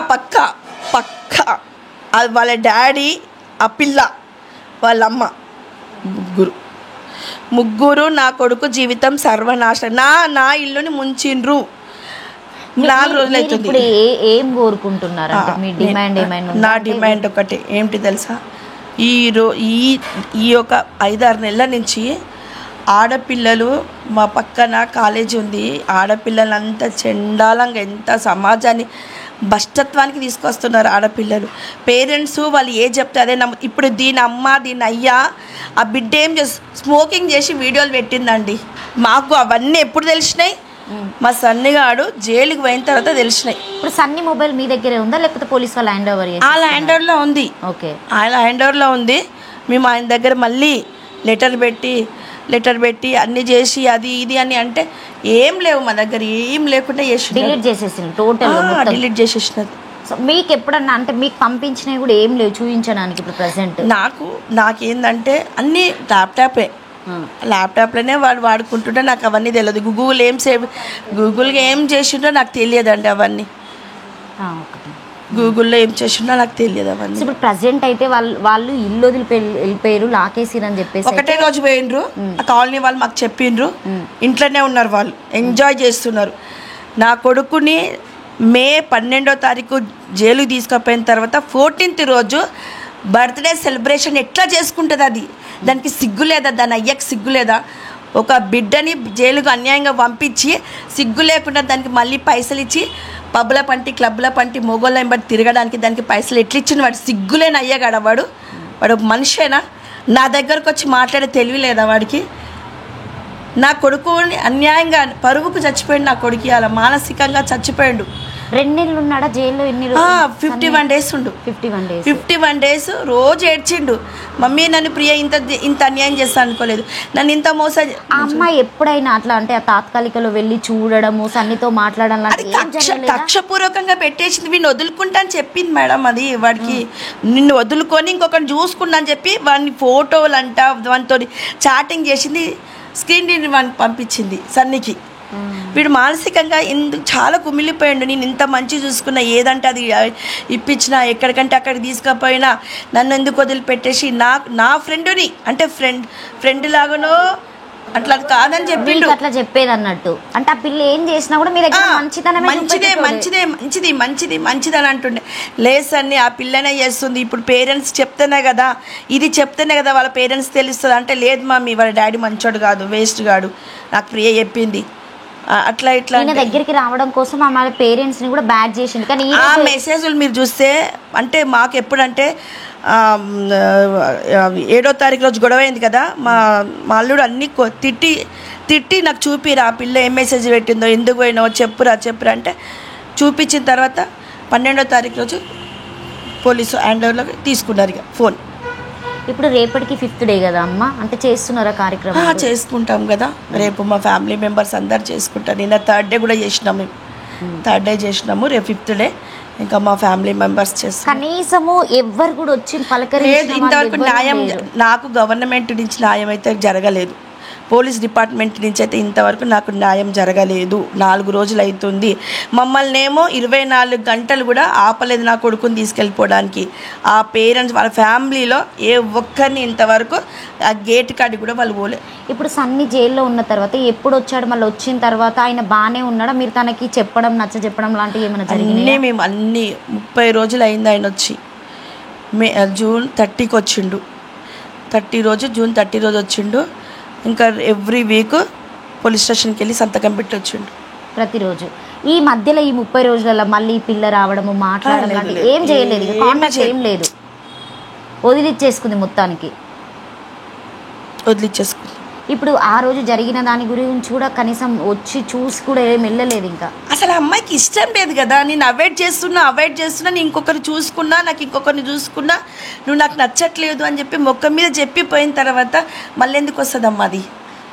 వాళ్ళ డాడీ, ఆ పిల్ల, వాళ్ళమ్మ, ముగ్గురు నా కొడుకు జీవితం సర్వనాశనం. నా ఇల్లుని ముంచిండ్రు. 4 రోజులు అవుతుంది. ఇప్పుడు ఏం కోరుకుంటున్నారు? మీ డిమాండ్ ఏమైనా? నా డిమాండ్ ఒకటి ఏంటి తెలుసా, ఈ ఒక 5-6 నెలల నుంచి ఆడపిల్లలు, మా పక్కన కాలేజీ ఉంది, ఆడపిల్లలంతా చెండాలంగా ఎంత సమాజాన్ని భ్రష్టత్వానికి తీసుకొస్తున్నారు ఆడపిల్లలు. పేరెంట్స్ వాళ్ళు ఏ చెప్తే అదే ఇప్పుడు దీని అమ్మ దీని అయ్యా ఆ బిడ్డ ఏం స్మోకింగ్ చేసి వీడియోలు పెట్టిందండి. మాకు అవన్నీ ఎప్పుడు తెలిసినాయి, మా సన్నిగాడు జైలుకి పోయిన తర్వాత తెలిసినాయి. ఇప్పుడు సన్నీ మొబైల్ మీ దగ్గరే ఉందా లేకపోతే పోలీస్ వాళ్ళు హ్యాండ్ ఓవర్? ఆ హ్యాండ్ ఓవర్లో ఉంది. ఓకే, ఆయన హ్యాండ్ ఓవర్లో ఉంది. మేము ఆయన దగ్గర మళ్ళీ లెటర్ పెట్టి అన్నీ చేసి అది ఇది అని అంటే ఏం లేవు మా దగ్గర, ఏం లేకుండా డిలీట్ చేసేసింది, టోటల్ డిలీట్ చేసేసినది. సో మీకు ఎప్పుడన్నా అంటే మీకు పంపించినవి కూడా ఏం లేవు చూపించడానికి ఇప్పుడు ప్రజెంట్? నాకేందంటే అన్నీ ల్యాప్టాప్లోనే వాడుకుంటుంటే నాకు అవన్నీ తెలియదు. గూగుల్గా ఏం చేసిండో నాకు తెలియదండి అవన్నీ. గూగుల్లో ఏం చేసిండో నాకు తెలియదు అవన్నీ. ఇప్పుడు ప్రజెంట్ అయితే వాళ్ళు ఇల్లు వెళ్ళిపోయారు, లాకేసిరని చెప్పేసి ఒకటే రోజు పోయిండ్రు. ఆ కాలనీ వాళ్ళు మాకు చెప్పిండ్రు, ఇంట్లోనే ఉన్నారు, వాళ్ళు ఎంజాయ్ చేస్తున్నారు. నా కొడుకుని మే 12వ తారీఖు జైలుకి తీసుకుపోయిన తర్వాత 14th రోజు బర్త్డే సెలబ్రేషన్ ఎట్లా చేసుకుంటుంది? అది దానికి సిగ్గు లేదా? దాని అయ్యకి సిగ్గు లేదా? ఒక బిడ్డని జైలుకు అన్యాయంగా పంపించి సిగ్గు లేకుండా దానికి మళ్ళీ పైసలు ఇచ్చి పబ్ల పంటి క్లబ్ల పంటి మొగోళ్ళ బట్టి తిరగడానికి దానికి పైసలు ఎట్లా ఇచ్చిన వాడు? సిగ్గులేని అయ్యగాడ వాడు మనిషేనా? నా దగ్గరకు వచ్చి మాట్లాడే తెలివి లేదా వాడికి? నా కొడుకుని అన్యాయంగా పరువుకు చచ్చిపోయాడు నా కొడుకు, అలా మానసికంగా చచ్చిపోయాడు. 2 నెలలు ఉన్నాడా జైల్లో? ఎన్ని 51 days ఉండు. 51 days రోజు ఏడ్చిండు. మమ్మీ నన్ను ప్రియ ఇంత అన్యాయం చేస్తా అనుకోలేదు, నన్ను ఇంత మోసం. ఆ అమ్మాయి ఎప్పుడైనా అట్లా అంటే ఆ తాత్కాలికలో వెళ్ళి చూడడము, సన్నితో మాట్లాడడం కక్షపూర్వకంగా పెట్టేసింది. వీడిని వదులుకుంటా అని చెప్పింది మేడం. అది వాడికి నిన్ను వదులుకొని ఇంకొకరిని చూసుకున్నా అని చెప్పి వాడిని ఫోటోలు అంట వానితో చాటింగ్ చేసింది, స్క్రీన్ వాడిని పంపించింది సన్నికి. వీడు మానసికంగా చాలా కుమిలిపోయాడు. నేను ఇంత మంచి చూసుకున్నా, ఏదంటే అది ఇప్పించినా, ఎక్కడికంటే అక్కడికి తీసుకుపోయినా నన్ను ఎందుకు వదిలిపెట్టేసి నా ఫ్రెండ్ని అంటే ఫ్రెండ్ లాగానో అట్లా కాదని చెప్పిండు. అట్లా చెప్పేది అన్నట్టు. అంటే ఆ పిల్ల ఏం చేసినా కూడా మీ దగ్గర మంచిది అని అంటుండే. లేసన్ని ఆ పిల్లనే చేస్తుంది. ఇప్పుడు పేరెంట్స్ చెప్తేనే కదా, ఇది చెప్తేనే కదా వాళ్ళ పేరెంట్స్ తెలుస్తుంది. అంటే లేదు మమ్మీ వాళ్ళ డాడీ మంచోడు కాదు, వేస్ట్ కాడు, నాకు ప్రియ చెప్పింది అట్లా ఇట్లా. దగ్గరికి రావడం కోసం ఆమె పేరెంట్స్ని కూడా బ్యాడ్ చేసింది. కానీ ఆ మెసేజ్లు మీరు చూస్తే అంటే మాకు ఎప్పుడంటే 7వ తారీఖు రోజు గొడవ అయింది కదా, మా అల్లుడు అన్ని తిట్టి నాకు చూపిరా ఆ పిల్ల ఏం మెసేజ్ పెట్టిందో, ఎందుకు పోయినావో చెప్పురా అంటే చూపించిన తర్వాత 12వ తారీఖు రోజు పోలీసు హ్యాండ్ ఓవర్లోకి తీసుకున్నారు ఇక ఫోన్. ఇప్పుడు రేపటికి 5th డే కదా అమ్మ, అంటే చేస్తున్నారా కార్యక్రమం? చేసుకుంటాం కదా, రేపు మా ఫ్యామిలీ మెంబర్స్ అందరు చేసుకుంటారు. నిన్న 3rd డే కూడా చేసినాము, 3rd డే చేసినాము, రేపు 5th డే ఇంకా మా ఫ్యామిలీ మెంబర్స్ చేస్తాం. కనీసము ఎవ్వరు కూడా వచ్చి పలకరించలేదు. ఇంతవరకు న్యాయం నాకు గవర్నమెంట్ నుంచి న్యాయం అయితే జరగలేదు, పోలీస్ డిపార్ట్మెంట్ నుంచి అయితే ఇంతవరకు నాకు న్యాయం జరగలేదు. 4 రోజులు అవుతుంది. మమ్మల్ని ఏమో 24 గంటలు కూడా ఆపలేదు నా కొడుకుని తీసుకెళ్ళిపోవడానికి. ఆ పేరెంట్స్ వాళ్ళ ఫ్యామిలీలో ఏ ఒక్కరిని ఇంతవరకు ఆ గేట్ కాడికి కూడా వాళ్ళు పోలేదు. ఇప్పుడు సన్ని జైల్లో ఉన్న తర్వాత ఎప్పుడు వచ్చాడు? మళ్ళీ వచ్చిన తర్వాత ఆయన బాగానే ఉన్నాడా? మీరు తనకి చెప్పడం చెప్పడం లాంటివి ఏమైనా జరిగినాయి? మేము అన్నీ 30 రోజులు అయింది ఆయన వచ్చి. జూన్ 30కి వచ్చిండు. జూన్ 30 రోజు వచ్చిండు. ఇంకా ఎవ్రీ వీక్ పోలీస్ స్టేషన్కి వెళ్ళి సంతకం పెట్టి వచ్చిండు ప్రతిరోజు. ఈ మధ్యలో ఈ 30 రోజులలో మళ్ళీ పిల్ల రావడము, మాట్లాడడం ఏం చేయలేదు, కాంటాక్ట్ ఏం లేదు, వదిలిచ్చేసుకుంది మొత్తానికి. ఇప్పుడు ఆ రోజు జరిగిన దాని గురించి కూడా కనీసం వచ్చి చూసి కూడా ఏం వెళ్ళలేదు. ఇంకా అసలు అమ్మాయికి ఇష్టం లేదు కదా, నేను అవాయిడ్ చేస్తున్నా నేను ఇంకొకరు చూసుకున్నా, నాకు ఇంకొకరిని చూసుకున్నా, నువ్వు నాకు నచ్చట్లేదు అని చెప్పి మొక్క మీద చెప్పిపోయిన తర్వాత మళ్ళీ ఎందుకు వస్తుందమ్మా? అది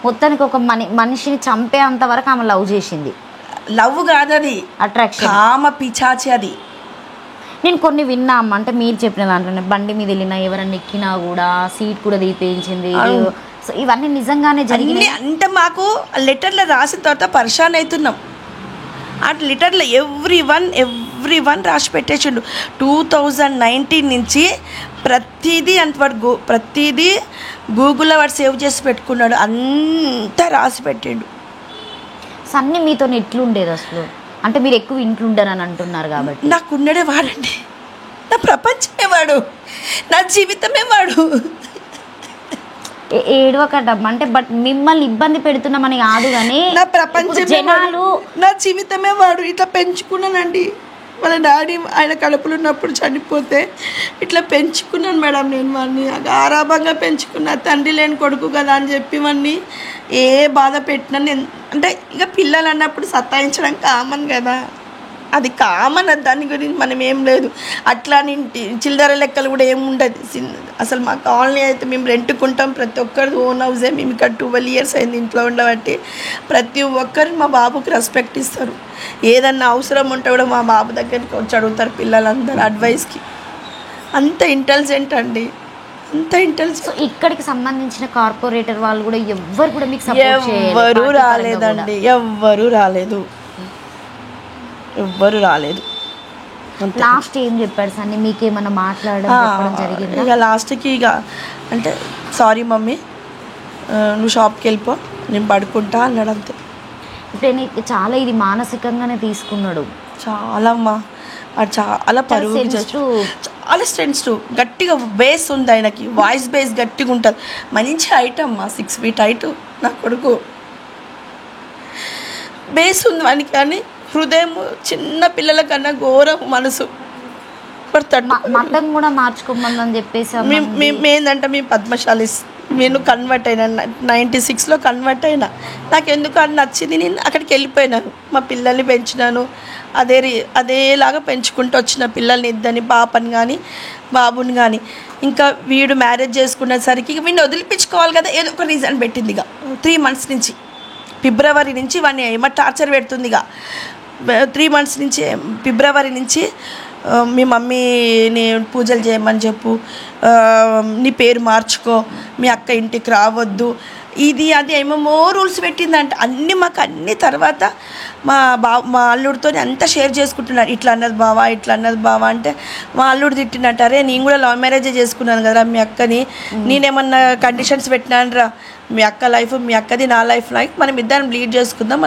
మొత్తానికి ఒక మనిషిని చంపే అంత వరకు ఆమె లవ్ చేసింది. లవ్ కాదు అది, అట్రాక్షన్, కామ పిచాచి అది. నేను కొన్ని విన్నా అమ్మ, అంటే మీరు చెప్పిన దాంట్లోనే బండి మీద వెళ్ళినా ఎవరన్నా ఎక్కినా కూడా సీట్ కూడా తీపించింది. సో ఇవన్నీ నిజంగానే జరిగినాయి. అంటే మాకు లెటర్లో రాసిన తర్వాత పరిశాన్ అవుతున్నాం. ఆ లెటర్లో ఎవ్రీ వన్ రాసి పెట్టేసిండు. 2019 నుంచి ప్రతిదీ గూగుల్లో వాడు సేవ్ చేసి పెట్టుకున్నాడు, అంతా రాసి పెట్టిండు. సన్ని మీతో ఎట్లుండేది అసలు? అంటే మీరు ఎక్కువ ఇంట్లో ఉండరని అంటున్నారు కాబట్టి. నాకు ఉండడే వాడండి, నా ప్రపంచమే వాడు, నా జీవితమే వాడు. ఏడవకటమ్మా, అంటే బట్ మిమ్మల్ని ఇబ్బంది పెడుతున్నామని కాదు, కానీ నా ప్రపంచం జనాలు, నా జీవితమే వాడు. ఇట్లా పెంచుకున్నానండి. వాళ్ళ డాడీ ఆయన కడుపులో ఉన్నప్పుడు చనిపోతే ఇట్లా పెంచుకున్నాను మేడం. నేను వాడిని గారాభంగా పెంచుకున్నా. తండ్రి లేని కొడుకు కదా అని చెప్పి వాడిని ఏ బాధ పెట్టినా. అంటే ఇక పిల్లలు అన్నప్పుడు సతాయించడం కామన్ కదా, అది కామన్. దాని గురించి మనం ఏం లేదు. అట్లా చిల్లర లెక్కలు కూడా ఏముండదు అసలు. మా కాలనీ అయితే మేము రెంట్కుంటాం, ప్రతి ఒక్కరు ఓన్ హౌసే. మేము ఇక్కడ 12 years అయింది ఇంట్లో ఉండబట్టి. ప్రతి ఒక్కరు మా బాబుకి రెస్పెక్ట్ ఇస్తారు. ఏదన్నా అవసరం ఉంటే కూడా మా బాబు దగ్గరికి వచ్చి అడుగుతారు పిల్లలందరూ అడ్వైస్కి. అంత ఇంటెలిజెంట్ అండి, అంత ఇంటెలిజెంట్. ఇక్కడికి సంబంధించిన కార్పొరేటర్ వాళ్ళు కూడా ఎవ్వరు కూడా మీకు ఎవ్వరూ రాలేదండి, ఎవ్వరూ రాలేదు. లాస్ట్ ఏం చెప్పాడు సన్ని? మీకేమన్నా మాట్లాడడం జరిగింది? ఇక లాస్ట్కి ఇక అంటే సారీ మమ్మీ, నువ్వు షాప్కి వెళ్ళిపో, నేను పడుకుంటా అన్నాడు అంతే. ఇప్పుడు చాలా ఇది మానసికంగానే తీసుకున్నాడు. చాలా అమ్మా, అది చాలా పరువు, చాలా సెన్సిటివ్. గట్టిగా బేస్ ఉంది ఆయనకి, వాయిస్ బేస్ గట్టిగా ఉంటుంది. మంచి హైట్ అమ్మా, 6 feet హైట్ నా కొడుకు. బేస్ ఉంది వానికి, కానీ హృదయం చిన్న పిల్లల కన్నా ఘోరం మనసు. మతం కూడా మార్చుకోమని చెప్పేసి ఏంటంటే మేము పద్మశాలి, నేను కన్వర్ట్ అయినా 96లో కన్వర్ట్ అయినా. నాకు ఎందుకు అది నచ్చింది, నేను అక్కడికి వెళ్ళిపోయినాను. మా పిల్లల్ని పెంచినాను, అదేలాగా పెంచుకుంటూ వచ్చిన పిల్లల్ని, ఇద్దరిని, పాపని కానీ బాబుని కానీ. ఇంకా వీడు మ్యారేజ్ చేసుకునేసరికి వీడిని వదిలిపించుకోవాలి కదా, ఏదో ఒక రీజన్ పెట్టింది. ఇక 3 months నుంచి, ఫిబ్రవరి నుంచి వాడిని ఏమో టార్చర్ పెడుతుంది. ఇక 3 months నుంచి, ఫిబ్రవరి నుంచి మీ మమ్మీని పూజలు చేయమని చెప్పు, నీ పేరు మార్చుకో, మీ అక్క ఇంటికి రావద్దు, ఇది అది ఏమేమో రూల్స్ పెట్టిందంట. మాకు అన్ని తర్వాత మా అల్లుడితో అంతా షేర్ చేసుకుంటున్నారు. ఇట్లా అన్నది బావా అంటే మా అల్లుడు తిట్టినట్టు, అరే నేను కూడా లవ్ మ్యారేజే చేసుకున్నాను కదా మీ అక్కని, నేనేమన్నా కండిషన్స్ పెట్టినాను రా, మీ అక్క లైఫ్ మీ అక్కది, నా లైఫ్ మనం ఇద్దరం లీడ్ చేసుకుందాం,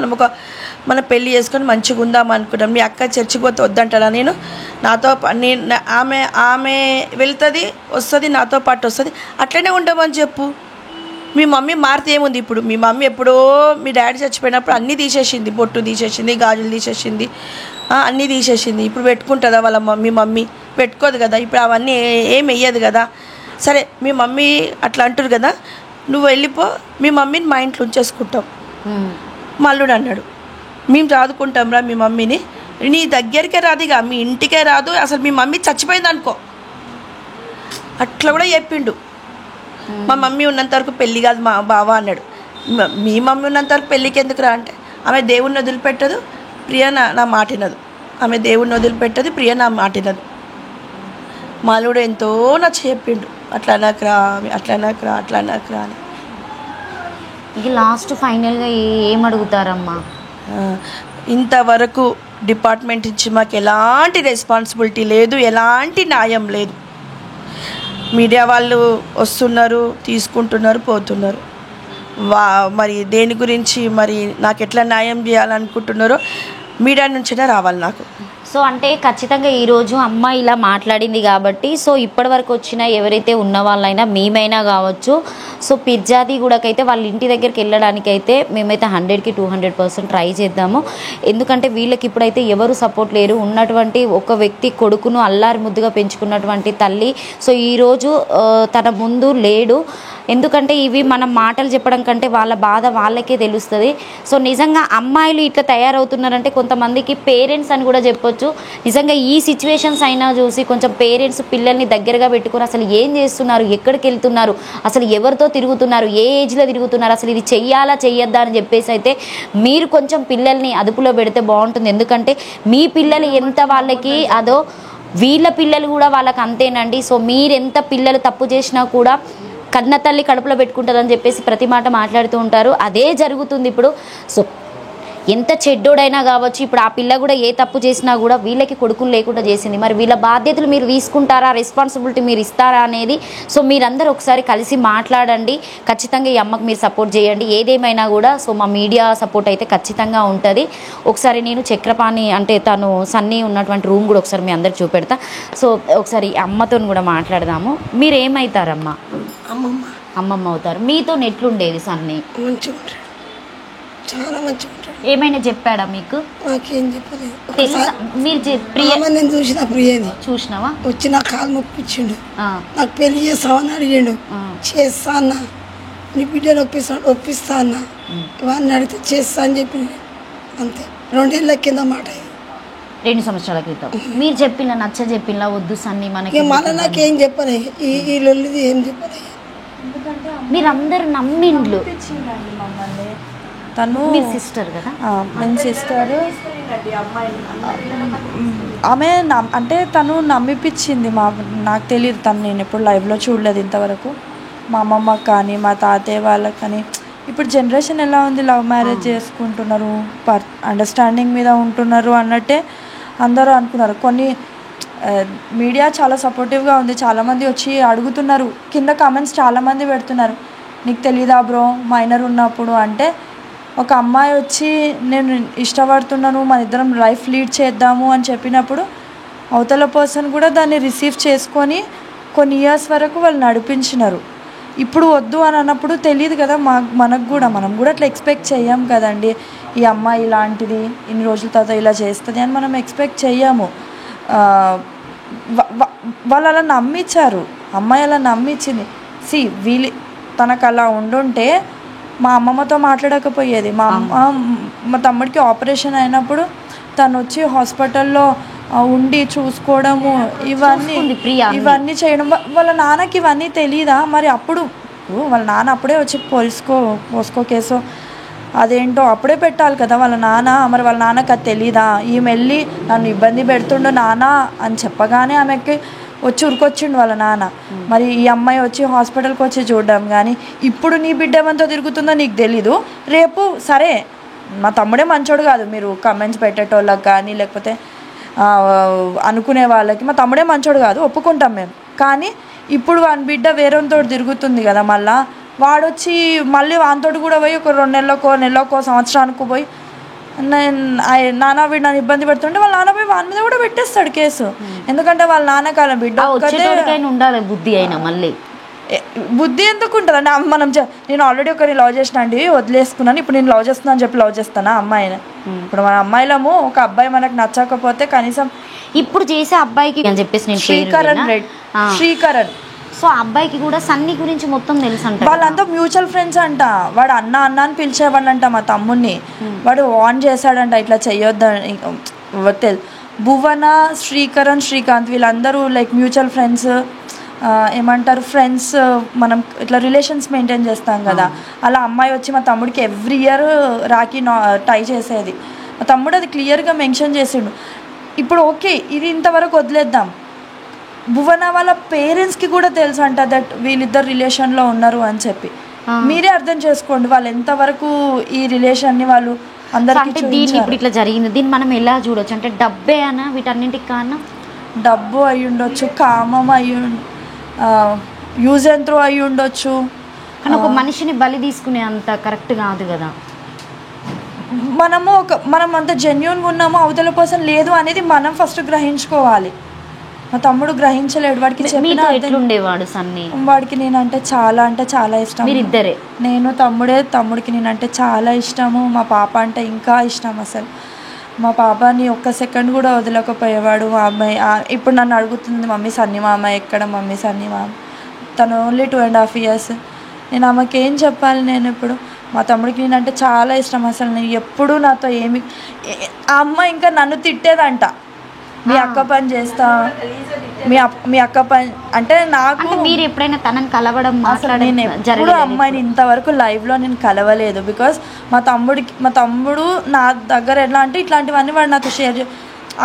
మన పెళ్ళి చేసుకొని మంచిగా ఉందాం అనుకున్నాం. మీ అక్క చర్చికి పోతే వద్దంటారా, నేను ఆమె వెళ్తుంది వస్తుంది, నాతో పాటు వస్తుంది, అట్లనే ఉండమని చెప్పు. మీ మమ్మీ మారితే ఏముంది ఇప్పుడు? మీ మమ్మీ ఎప్పుడో మీ డాడీ చచ్చిపోయినప్పుడు అన్నీ తీసేసింది, బొట్టు తీసేసింది, గాజులు తీసేసింది, అన్నీ తీసేసింది. ఇప్పుడు పెట్టుకుంటుందా మీ మమ్మీ? పెట్టుకోదు కదా. ఇప్పుడు అవన్నీ ఏం వెయ్యదు కదా. సరే మీ మమ్మీ అట్లా అంటారు కదా, నువ్వు వెళ్ళిపో, మీ మమ్మీని మా ఇంట్లో ఉంచేసుకుంటాం. మల్లుడు అన్నాడు, మేము చదువుకుంటాం రా మీ మమ్మీని, నీ దగ్గరికే రాదు, ఇక మీ ఇంటికే రాదు, అసలు మీ మమ్మీ చచ్చిపోయింది అనుకో. అట్లా కూడా చెప్పిండు. మా మమ్మీ ఉన్నంత వరకు పెళ్ళి కాదు మా బావ అన్నాడు. మీ మమ్మీ ఉన్నంత వరకు పెళ్ళికి ఎందుకు రా అంటే, ఆమె దేవుణ్ణి వదిలిపెట్టదు, ప్రియ నా మాటినదు. ఆమె దేవుణ్ణి వదిలిపెట్టదు, ప్రియ నా మాటినదు. మాలుడు ఎంతో నచ్చ చెప్పిండు, అట్లా నాకు రా అని. ఇక లాస్ట్ ఫైనల్గా ఏం అడుగుతారమ్మా? ఇంతవరకు డిపార్ట్మెంట్ నుంచి మాకు ఎలాంటి రెస్పాన్సిబిలిటీ లేదు, ఎలాంటి న్యాయం లేదు. మీడియా వాళ్ళు వస్తున్నారు, తీసుకుంటున్నారు, పోతున్నారు. మరి దేని గురించి, మరి నాకు ఎట్లా న్యాయం చేయాలనుకుంటున్నారో మీడియా నుంచినే రావాలి నాకు. సో అంటే ఖచ్చితంగా ఈరోజు అమ్మ ఇలా మాట్లాడింది కాబట్టి, సో ఇప్పటి వరకు వచ్చిన ఎవరైతే ఉన్న వాళ్ళైనా, మేమైనా కావచ్చు, సో పిర్జాది కూడాకైతే వాళ్ళ ఇంటి దగ్గరికి వెళ్ళడానికైతే మేమైతే 100కి 200% ట్రై చేద్దాము. ఎందుకంటే వీళ్ళకి ఇప్పుడైతే ఎవరు సపోర్ట్ లేరు. ఉన్నటువంటి ఒక వ్యక్తి కొడుకును అల్లారి ముద్దుగా పెంచుకున్నటువంటి తల్లి సో ఈరోజు తన ముందు లేడు. ఎందుకంటే ఇవి మనం మాటలు చెప్పడం కంటే వాళ్ళ బాధ వాళ్ళకే తెలుస్తుంది. సో నిజంగా అమ్మాయిలు ఇట్లా తయారవుతున్నారంటే కొంతమందికి పేరెంట్స్ అని కూడా చెప్పొచ్చు. నిజంగా ఈ సిచ్యువేషన్స్ అయినా చూసి కొంచెం పేరెంట్స్ పిల్లల్ని దగ్గరగా పెట్టుకొని అసలు ఏం చేస్తున్నారు, ఎక్కడికి వెళ్తున్నారు, అసలు ఎవరితో తిరుగుతున్నారు, ఏ ఏజ్లో తిరుగుతున్నారు, అసలు ఇది చెయ్యాలా చెయ్యొద్దా అని చెప్పేసి అయితే మీరు కొంచెం పిల్లల్ని అదుపులో పెడితే బాగుంటుంది. ఎందుకంటే మీ పిల్లలు ఎంత వాళ్ళకి అదో వీళ్ళ పిల్లలు కూడా వాళ్ళకి అంతేనండి. సో మీరెంత పిల్లలు తప్పు చేసినా కూడా కన్న తల్లి కడుపులో పెట్టుకుంటుందని చెప్పేసి ప్రతి మాట మాట్లాడుతూ ఉంటారు. అదే జరుగుతుంది ఇప్పుడు. సో ఎంత చెడ్డోడైనా కావచ్చు, ఇప్పుడు ఆ పిల్ల కూడా ఏ తప్పు చేసినా కూడా వీళ్ళకి కొడుకులు లేకుండా చేసింది. మరి వీళ్ళ బాధ్యతలు మీరు తీసుకుంటారా, రెస్పాన్సిబిలిటీ మీరు ఇస్తారా అనేది సో మీరందరూ ఒకసారి కలిసి మాట్లాడండి. ఖచ్చితంగా ఈ అమ్మకు మీరు సపోర్ట్ చేయండి. ఏదేమైనా కూడా సో మా మీడియా సపోర్ట్ అయితే ఖచ్చితంగా ఉంటుంది. ఒకసారి నేను చక్రపాణి అంటే తను సన్నీ ఉన్నటువంటి రూమ్ కూడా ఒకసారి మీ అందరికి చూపెడతా. సో ఒకసారి అమ్మతో కూడా మాట్లాడదాము. మీరు ఏమవుతారమ్మా? అమ్మమ్మ అవుతారు. మీతో ఎట్లుండేది సన్నీ? చాలా మంచిగా ఉంటాడు. ఏమైనా చెప్పాడా మీకు? నాకేం చెప్పలేదు. మీరు నేను చూసిన ప్రియని చూసినావా? వచ్చి నా కాలు నొప్పించిండు, నాకు పెళ్లి చేస్తామని అడిగాడు. చేస్తా అన్న, నీ బిడ్డను ఒప్పిస్తా అన్న, ఇవన్నీ అడిగితే చేస్తా అని చెప్పి అంతే. 2 ఏళ్ళ కింద మాట, 2 సంవత్సరాల క్రితం. మీరు చెప్పిన నచ్చ చెప్పిన వద్దు సన్ని మనకి, మళ్ళీ నాకేం చెప్పలే, ఈ లొల్లిది ఏం చెప్పలే. మీరందరూ నమ్మిండ్లు. తను సిస్టర్ కదా, మన సిస్టర్. ఆమె అంటే తను నమ్మిపించింది. నాకు తెలియదు, తను నేను ఎప్పుడు లైవ్లో చూడలేదు ఇంతవరకు. మా అమ్మమ్మ కానీ మా తాతయ్య వాళ్ళకి కానీ, ఇప్పుడు జనరేషన్ ఎలా ఉంది, లవ్ మ్యారేజ్ చేసుకుంటున్నారు, అండర్స్టాండింగ్ మీద ఉంటున్నారు అన్నట్టే అందరూ అనుకున్నారు. కొన్ని మీడియా చాలా సపోర్టివ్గా ఉంది, చాలామంది వచ్చి అడుగుతున్నారు, కింద కామెంట్స్ చాలామంది పెడుతున్నారు, నీకు తెలీదా బ్రో మైనర్ ఉన్నప్పుడు అంటే. ఒక అమ్మాయి వచ్చి నేను ఇష్టపడుతున్నాను, మన ఇద్దరం లైఫ్ లీడ్ చేద్దాము అని చెప్పినప్పుడు అవతల పర్సన్ కూడా దాన్ని రిసీవ్ చేసుకొని కొన్ని ఇయర్స్ వరకు వాళ్ళు నడిపించినారు. ఇప్పుడు వద్దు అని అన్నప్పుడు తెలియదు కదా మనం కూడా అట్లా ఎక్స్పెక్ట్ చెయ్యం కదండి. ఈ అమ్మాయి ఇలాంటిది ఇన్ని రోజుల తర్వాత ఇలా చేస్తుంది అని మనం ఎక్స్పెక్ట్ చెయ్యము. వాళ్ళు అలా నమ్మించారు, అమ్మాయి అలా నమ్మించింది. వీళ్ళు తనకు అలా ఉండుంటే మా అమ్మమ్మతో మాట్లాడకపోయేది. మా తమ్ముడికి ఆపరేషన్ అయినప్పుడు తను వచ్చి హాస్పిటల్లో ఉండి చూసుకోవడము, ఇవన్నీ చేయడం. వాళ్ళ నాన్నకి ఇవన్నీ తెలీదా మరి? అప్పుడు వాళ్ళ నాన్న అప్పుడే వచ్చి పోస్కో కేసు అదేంటో అప్పుడే పెట్టాలి కదా వాళ్ళ నాన్న. మరి వాళ్ళ నాన్నకి అది తెలీదా? ఈమె వెళ్ళి నన్ను ఇబ్బంది పెడుతుండు నాన్న అని చెప్పగానే ఆమెకి వచ్చి ఉరికొచ్చిండు వాళ్ళ నాన్న. మరి ఈ అమ్మాయి వచ్చి హాస్పిటల్కి వచ్చి చూడడం కానీ, ఇప్పుడు నీ బిడ్డ ఏమంతో తిరుగుతుందో నీకు తెలీదు. రేపు సరే మా తమ్ముడే మంచోడు కాదు, మీరు కమెంట్స్ పెట్టేటోళ్ళకి కానీ లేకపోతే అనుకునే వాళ్ళకి మా తమ్ముడే మంచోడు కాదు ఒప్పుకుంటాం మేము. కానీ ఇప్పుడు వాని బిడ్డ వేరేతో తిరుగుతుంది కదా, మళ్ళీ వాడొచ్చి మళ్ళీ వానితోటి కూడా పోయి ఒక 2 నెలలకో సంవత్సరానికి పోయి నాన్న వీడు నన్ను ఇబ్బంది పెడుతుంటే వాళ్ళ నాన్న పోయి వాని మీద కూడా పెట్టేస్తాడు కేసు. ఎందుకంటే వాళ్ళ నాన్నకాల బిడ్డ ఉండాలి బుద్ధి అయినా మళ్ళీ బుద్ధి ఎందుకు ఉంటుందండి? నేను ఆల్రెడీ ఒకరిని లవ్ చేసిన అండి, వదిలేసుకున్నాను, ఇప్పుడు నేను లవ్ చేస్తున్నాను అని చెప్పి లవ్ చేస్తానా అమ్మాయిని? ఇప్పుడు మన అమ్మాయిలము ఒక అబ్బాయి మనకు నచ్చకపోతే కనీసం ఇప్పుడు చేసే అబ్బాయికి అని చెప్పేసి శ్రీకరణ్ సో అబ్బాయికి కూడా సన్నీ గురించి మొత్తం తెలుసు అంట. వాళ్ళంతా మ్యూచువల్ ఫ్రెండ్స్ అంట. వాడు అన్న అని పిలిచేవాడంట మా తమ్ముడిని. వాడు వార్న్ చేశాడంట ఇట్లా చెయ్యొద్దని. భువన, శ్రీకాంత్ వీళ్ళందరూ లైక్ మ్యూచువల్ ఫ్రెండ్స్, ఏమంటారు ఫ్రెండ్స్, మనం ఇట్లా రిలేషన్స్ మెయింటైన్ చేస్తాం కదా, అలా అమ్మాయి వచ్చి మా తమ్ముడికి ఎవ్రీ ఇయర్ రాఖీ టై చేసేది. మా తమ్ముడు అది క్లియర్గా మెన్షన్ చేసిండు. ఇప్పుడు ఓకే ఇది ఇంతవరకు వదిలేద్దాం. భువన వాళ్ళ పేరెంట్స్కి కూడా తెలుసు అంట దట్ వీళ్ళిద్దరు రిలేషన్లో ఉన్నారు అని చెప్పి. మీరే అర్థం చేసుకోండి వాళ్ళు ఎంతవరకు ఈ రిలేషన్ని వాళ్ళు అందరికీ. దీన్ని ఇప్పుడు ఇట్లా జరిగింది, దీన్ని మనం ఎలా చూడొచ్చు అంటే డబ్బే అన్న వీటన్నింటికి కారణం డబ్బు అయి ఉండొచ్చు, కామం యూజ్ అండ్ త్రో అయి ఉండొచ్చు. కానీ ఒక మనిషిని బలి తీసుకునే అంత కరెక్ట్ కాదు కదా. మనం అంత జెన్యూన్గా ఉన్నాము, అవతల పర్సన్ లేదు అనేది మనం ఫస్ట్ గ్రహించుకోవాలి. మా తమ్ముడు గ్రహించలేడు. వాడికి ఉండేవాడు సన్నీ, వాడికి నేనంటే చాలా ఇష్టం. మీరిద్దరే, నేను తమ్ముడికి నేనంటే చాలా ఇష్టము. మా పాప అంటే ఇంకా ఇష్టం. అసలు మా పాపని ఒక్క సెకండ్ కూడా వదలకపోయేవాడు. మా అమ్మాయి ఇప్పుడు నన్ను అడుగుతుంది మమ్మీ సన్నీ మామ ఎక్కడ, మమ్మీ సన్నీ మామ. తను ఓన్లీ 2.5 years. నేను ఆమెకి ఏం చెప్పాలి? నేను ఇప్పుడు మా తమ్ముడికి నేనంటే చాలా ఇష్టం. అసలు నేను ఎప్పుడు నాతో ఆ అమ్మ ఇంకా నన్ను తిట్టేదంట, మీ అక్క పని చేస్తా, మీ అక్క పని అంటే. నాకు మీరు ఎప్పుడైనా తనని కలవడం నేను ఎప్పుడు అమ్మాయిని ఇంతవరకు లైవ్లో నేను కలవలేదు. బికాస్ మా తమ్ముడు నా దగ్గర ఎలా అంటే ఇట్లాంటివన్నీ వాడు నాతో షేర్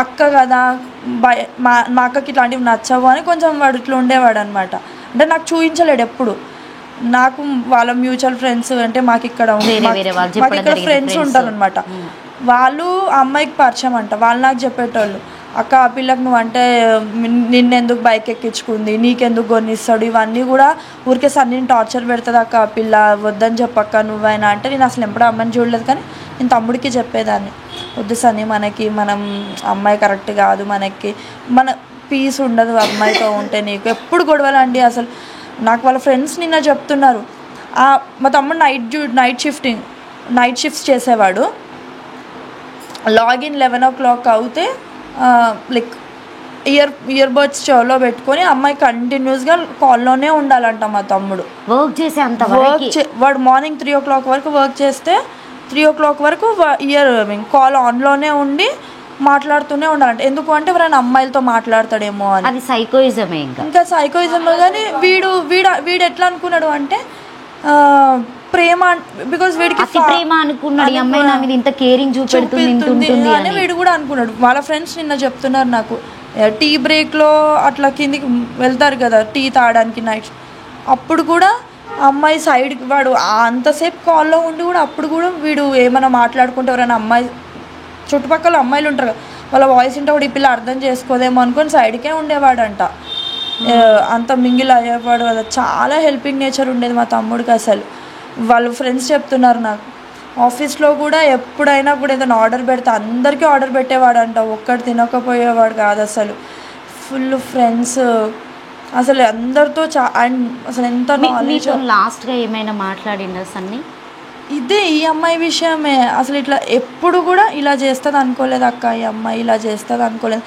అక్క కదా మా అక్కకి ఇట్లాంటివి నచ్చవు అని కొంచెం వాడు ఇట్లా ఉండేవాడు అనమాట. అంటే నాకు చూపించలేడు ఎప్పుడు. నాకు వాళ్ళ మ్యూచువల్ ఫ్రెండ్స్ అంటే మాకు ఇక్కడ ఫ్రెండ్స్ ఉంటారు అనమాట. వాళ్ళు ఆ అమ్మాయికి పరిచయం అంట. వాళ్ళు నాకు చెప్పేటోళ్ళు, అక్క ఆ పిల్లకి నువ్వంటే నిన్నెందుకు బైక్ ఎక్కించుకుంది, నీకెందుకు కొనిస్తాడు, ఇవన్నీ కూడా ఊరికే సన్నీని టార్చర్ పెడుతుంది అక్క ఆ పిల్ల, వద్దని చెప్పక్క నువ్వైనా అంటే. నేను అసలు ఎప్పుడు అమ్మాయిని చూడలేదు, కానీ నేను తమ్ముడికి చెప్పేదాన్ని, వద్దు సన్నీ మనం అమ్మాయి కరెక్ట్ కాదు, మన పీస్ ఉండదు అమ్మాయితో ఉంటే, నీకు ఎప్పుడు గొడవలండి. అసలు నాకు వాళ్ళ ఫ్రెండ్స్ నిన్న చెప్తున్నారు, మా తమ్ముడు నైట్ షిఫ్ట్స్ చేసేవాడు. లాగిన్ 11 o'clock అవుతే లైక్ ఇయర్ బడ్స్ చెవులో పెట్టుకొని అమ్మాయి కంటిన్యూస్గా కాల్లోనే ఉండాలంట. మా తమ్ముడు వాడు మార్నింగ్ 3 o'clock వరకు వర్క్ చేస్తే 3 o'clock వరకు కాల్ ఆన్లోనే ఉండి మాట్లాడుతూనే ఉండాలంట. ఎందుకు అంటే ఎవరైనా అమ్మాయిలతో మాట్లాడతాడేమో అని. అది సైకోయిజమే, ఇంకా సైకోయిజమే. కానీ వీడు ఎట్లా అనుకున్నాడు అంటే ప్రేమ, బికాస్ వీడికి ప్రేమ అనుకున్నాడు, ఈ అమ్మాయి నా మీద ఇంత కేరింగ్ చూపెడుతుంది అని వీడు కూడా అనుకున్నాడు. వాళ్ళ ఫ్రెండ్స్ నిన్న చెప్తున్నారు నాకు, టీ బ్రేక్లో అట్లా కిందికి వెళ్తారు కదా టీ తాగడానికి నైట్, అప్పుడు కూడా అమ్మాయి సైడ్కి వాడు అంతసేపు కాల్లో ఉండి కూడా అప్పుడు కూడా వీడు ఏమైనా మాట్లాడుకుంటే ఎవరైనా అమ్మాయి చుట్టుపక్కల అమ్మాయిలు ఉంటారు కదా, వాళ్ళ వాయిస్ ఉంటే కూడా ఈ పిల్ల అర్థం చేసుకోదేమో అనుకొని సైడ్కే ఉండేవాడంట. అంత మింగిల్ అయ్యేవాడు కదా. చాలా హెల్పింగ్ నేచర్ ఉండేది మా తమ్ముడికి. అసలు వాళ్ళ ఫ్రెండ్స్ చెప్తున్నారు నాకు, ఆఫీస్లో కూడా ఎప్పుడైనా కూడా ఏదైనా ఆర్డర్ పెడితే అందరికీ ఆర్డర్ పెట్టేవాడంట, ఒక్కటి తినకపోయేవాడు కాదు. అసలు ఫుల్ ఫ్రెండ్స్, అసలు అందరితో అసలు ఎంత నాలెడ్జ్. లాస్ట్గా ఏమైనా మాట్లాడిందా సన్నీ? ఇదే ఈ అమ్మాయి విషయమే అసలు ఇట్లా ఎప్పుడు కూడా ఇలా చేస్తుంది అనుకోలేదు అక్క, ఈ అమ్మాయి ఇలా చేస్తుంది అనుకోలేదు.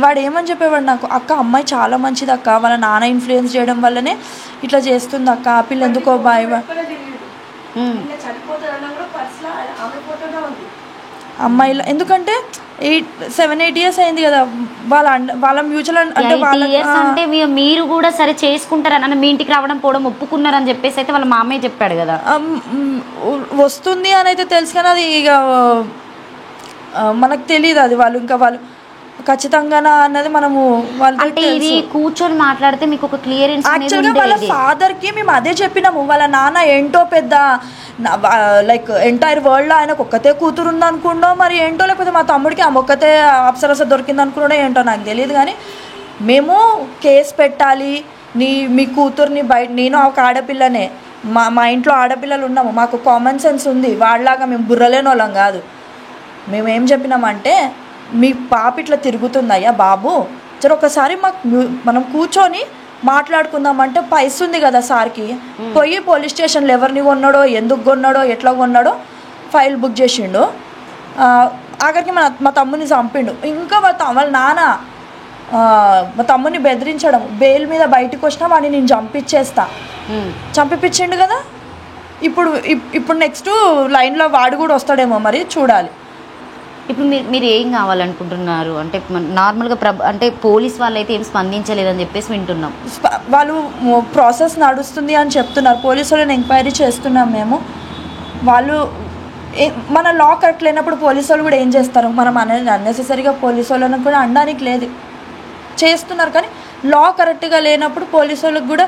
వాడు ఏమని చెప్పేవాడు నాకు, అక్క అమ్మాయి చాలా మంచిది అక్క, వాళ్ళ నాన్న ఇన్ఫ్లుయెన్స్ చేయడం వల్లనే ఇట్లా చేస్తుంది అక్క, ఆ పిల్ల ఎందుకో అమ్మాయిలో ఎందుకంటే 7-8 years అయింది కదా, వాళ్ళ మ్యూచువల్ అంటే అంటే మీరు కూడా సరే చేసుకుంటారని మీ ఇంటికి రావడం పోవడం ఒప్పుకున్నారని చెప్పేసి అయితే వాళ్ళ మామయ్య చెప్పాడు కదా. వస్తుంది అని అయితే తెలుసు కానీ అది ఇక మనకు తెలియదు, అది వాళ్ళు ఖచ్చితంగానా అన్నది మనము అంటే ఇది కూర్చొని మాట్లాడితే మీకు ఒక క్లియరెన్స్. యాక్చువల్గా వాళ్ళ ఫాదర్కి మేము అదే చెప్పినాము, వాళ్ళ నాన్న ఏంటో పెద్ద లైక్ ఎంటైర్ వరల్డ్లో ఆయనకు ఒక్కతే కూతురు ఉంది అనుకున్నాం, మరి ఏంటో లేకపోతే మా తమ్ముడికి ఆమె ఒక్కతే అప్సరస దొరికింది అనుకున్నాడో ఏంటో నాకు తెలియదు. కానీ మేము కేసు పెట్టాలి, మీ కూతుర్ని బయట, నేను ఒక ఆడపిల్లనే, మా ఇంట్లో ఆడపిల్లలు ఉన్నాము, మాకు కామన్ సెన్స్ ఉంది, వాళ్ళలాగా మేము బుర్రలేని వాళ్ళం కాదు. మేమేం చెప్పినామంటే మీ పాప ఇట్లా తిరుగుతుందయ్యా బాబు, సరే ఒకసారి మనం కూర్చొని మాట్లాడుకుందామంటే పైస ఉంది కదా సార్కి, పోయి పోలీస్ స్టేషన్లో ఎవరిని కొన్నాడో, ఎందుకు కొన్నాడో, ఎట్లా కొన్నాడో ఫైల్ బుక్ చేసిండు. ఆఖరికి మా తమ్ముని చంపిండు. ఇంకా వాళ్ళ నాన్న మా తమ్ముని బెదిరించడం, బెయిల్ మీద బయటకు వచ్చినా వాడిని నేను చంపిపించిండు కదా. ఇప్పుడు నెక్స్ట్ లైన్లో వాడు కూడా వస్తాడేమో, మరి చూడాలి. ఇప్పుడు మీరు ఏం కావాలనుకుంటున్నారు? అంటే నార్మల్గా అంటే పోలీస్ వాళ్ళు అయితే ఏం స్పందించలేదని చెప్పేసి వింటున్నాం. వాళ్ళు ప్రాసెస్ నడుస్తుంది అని చెప్తున్నారు, పోలీసు వాళ్ళని ఎంక్వైరీ చేస్తున్నాం మేము. వాళ్ళు మన లా కరెక్ట్ లేనప్పుడు పోలీసు వాళ్ళు కూడా ఏం చేస్తారు, మనం అన్నెసెసరీగా పోలీసు వాళ్ళని కూడా అనడానికి లేదు, చేస్తున్నారు. కానీ లా కరెక్ట్గా లేనప్పుడు పోలీసు వాళ్ళకి కూడా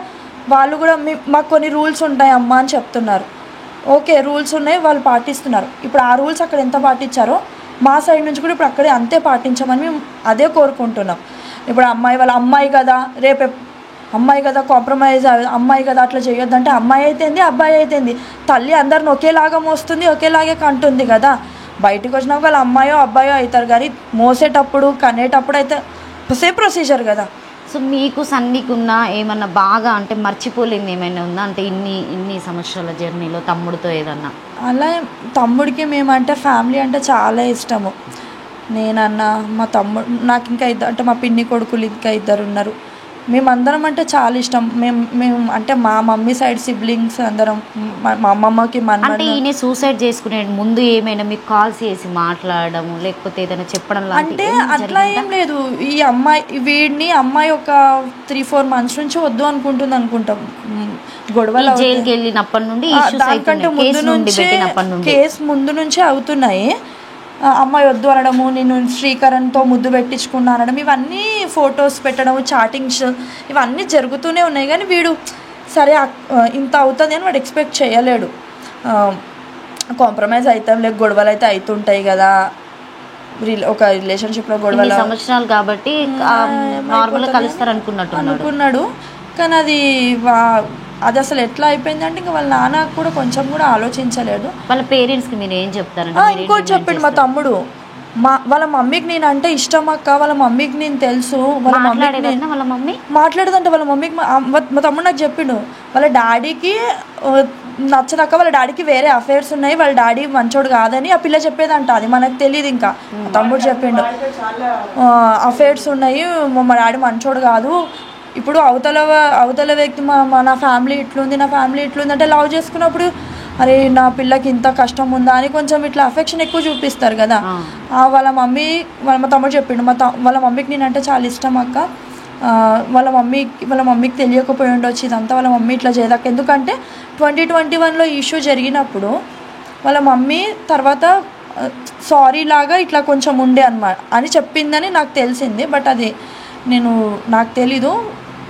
వాళ్ళు కూడా మాకు కొన్ని రూల్స్ ఉంటాయి అమ్మా అని చెప్తున్నారు. ఓకే, రూల్స్ ఉన్నాయి, వాళ్ళు పాటిస్తున్నారు. ఇప్పుడు ఆ రూల్స్ అక్కడ ఎంత పాటించారో మా సైడ్ నుంచి కూడా ఇప్పుడు అక్కడే అంతే పాటించమని మేము అదే కోరుకుంటున్నాం. ఇప్పుడు వాళ్ళ అమ్మాయి కదా, రేపు అమ్మాయి కదా కాంప్రమైజ్, అమ్మాయి కదా అట్లా చేయొద్దంటే అమ్మాయి అయితేంది అబ్బాయి అయితేంది, తల్లి అందరిని ఒకేలాగా మోస్తుంది, ఒకేలాగే కంటుంది కదా. బయటకు వచ్చినాక వాళ్ళ అమ్మాయో అబ్బాయో అవుతారు, కానీ మోసేటప్పుడు కనేటప్పుడు అయితే సేమ్ ప్రొసీజర్ కదా. సో మీకు సన్నీకున్న ఏమన్నా బాగా అంటే మర్చిపోలేని ఏమైనా ఉందా, అంటే ఇన్ని సంవత్సరాల జర్నీలో తమ్ముడితో ఏదన్నా? అలా తమ్ముడికి మేమంటే ఫ్యామిలీ అంటే చాలా ఇష్టము. నేనన్నా మా తమ్ముడు, నాకు ఇంకా అంటే మా పిన్ని కొడుకులు ఇంకా 2 ఉన్నారు. మేమందరం అంటే చాలా ఇష్టం. మేము అంటే మా మమ్మీ సైడ్ సిబ్లింగ్స్ అందరం, మా అమ్మమ్మకి అంటే ఈయన సూసైడ్ చేసుకునే ముందు ఏమైనా మీకు కాల్స్ చేసి మాట్లాడడం లేకపోతే ఏదైనా చెప్పడం అంటే అట్లా ఏం లేదు. ఈ అమ్మాయి ఒక 3-4 months నుంచి వద్దు అనుకుంటాం. గొడవలు జైలుకి వెళ్ళినప్పటి నుండి దానికంటే కేసు ముందు నుంచే అవుతున్నాయి. అమ్మాయి వద్దు అనడము, నేను శ్రీకరణ్తో ముద్దు పెట్టించుకున్నా అనడం, ఇవన్నీ ఫొటోస్ పెట్టడం, చాటింగ్స్ ఇవన్నీ జరుగుతూనే ఉన్నాయి. కానీ వీడు సరే ఇంత అవుతుంది అని వాడు ఎక్స్పెక్ట్ చేయలేడు. కాంప్రమైజ్ అవుతాం, లేక గొడవలు అయితే అవుతుంటాయి కదా, ఒక రిలేషన్షిప్లో గొడవలు సంవత్సరాలు కాబట్టి నార్మల్గా కలుస్తారు అనుకున్నాడు. కానీ అది అసలు ఎట్లా అయిపోయిందంటే ఇంకా వాళ్ళ నాన్న కూడా కొంచెం కూడా ఆలోచించలేదు. వాళ్ళ పేరెంట్స్కి మీరు ఏం చెప్తారు? ఇంకోటి చెప్పిండు మా తమ్ముడు, వాళ్ళ మమ్మీకి నేను అంటే ఇష్టం అక్క, వాళ్ళ మమ్మీకి నేను తెలుసు, వాళ్ళ మమ్మీ మాట్లాడదంటే వాళ్ళ మమ్మీకి మా తమ్ముడు నాకు చెప్పిండు వాళ్ళ డాడీకి నచ్చదక్క, వాళ్ళ డాడీకి వేరే అఫైర్స్ ఉన్నాయి, వాళ్ళ డాడీ మంచోడు కాదని ఆ పిల్ల చెప్పేదంట. అది మనకు తెలియదు. ఇంకా మా తమ్ముడు చెప్పిండు అఫైర్స్ ఉన్నాయి, మా డాడీ మంచోడు కాదు. ఇప్పుడు అవతల వ్యక్తి నా ఫ్యామిలీ ఇట్లుంది అంటే లవ్ చేసుకున్నప్పుడు అరే నా పిల్లకి ఇంత కష్టం ఉందా అని కొంచెం ఇట్లా అఫెక్షన్ ఎక్కువ చూపిస్తారు కదా. వాళ్ళ మా తమ్ముడు చెప్పిండు వాళ్ళ మమ్మీకి నేనంటే చాలా ఇష్టం అక్క, వాళ్ళ మమ్మీకి తెలియకపోయి ఉండొచ్చు ఇదంతా, వాళ్ళ మమ్మీ ఇట్లా చేయదాక. ఎందుకంటే 2021లో ఇష్యూ జరిగినప్పుడు వాళ్ళ మమ్మీ తర్వాత సారీ లాగా ఇట్లా కొంచెం ఉండే అని చెప్పిందని నాకు తెలిసింది. బట్ అది నాకు తెలీదు.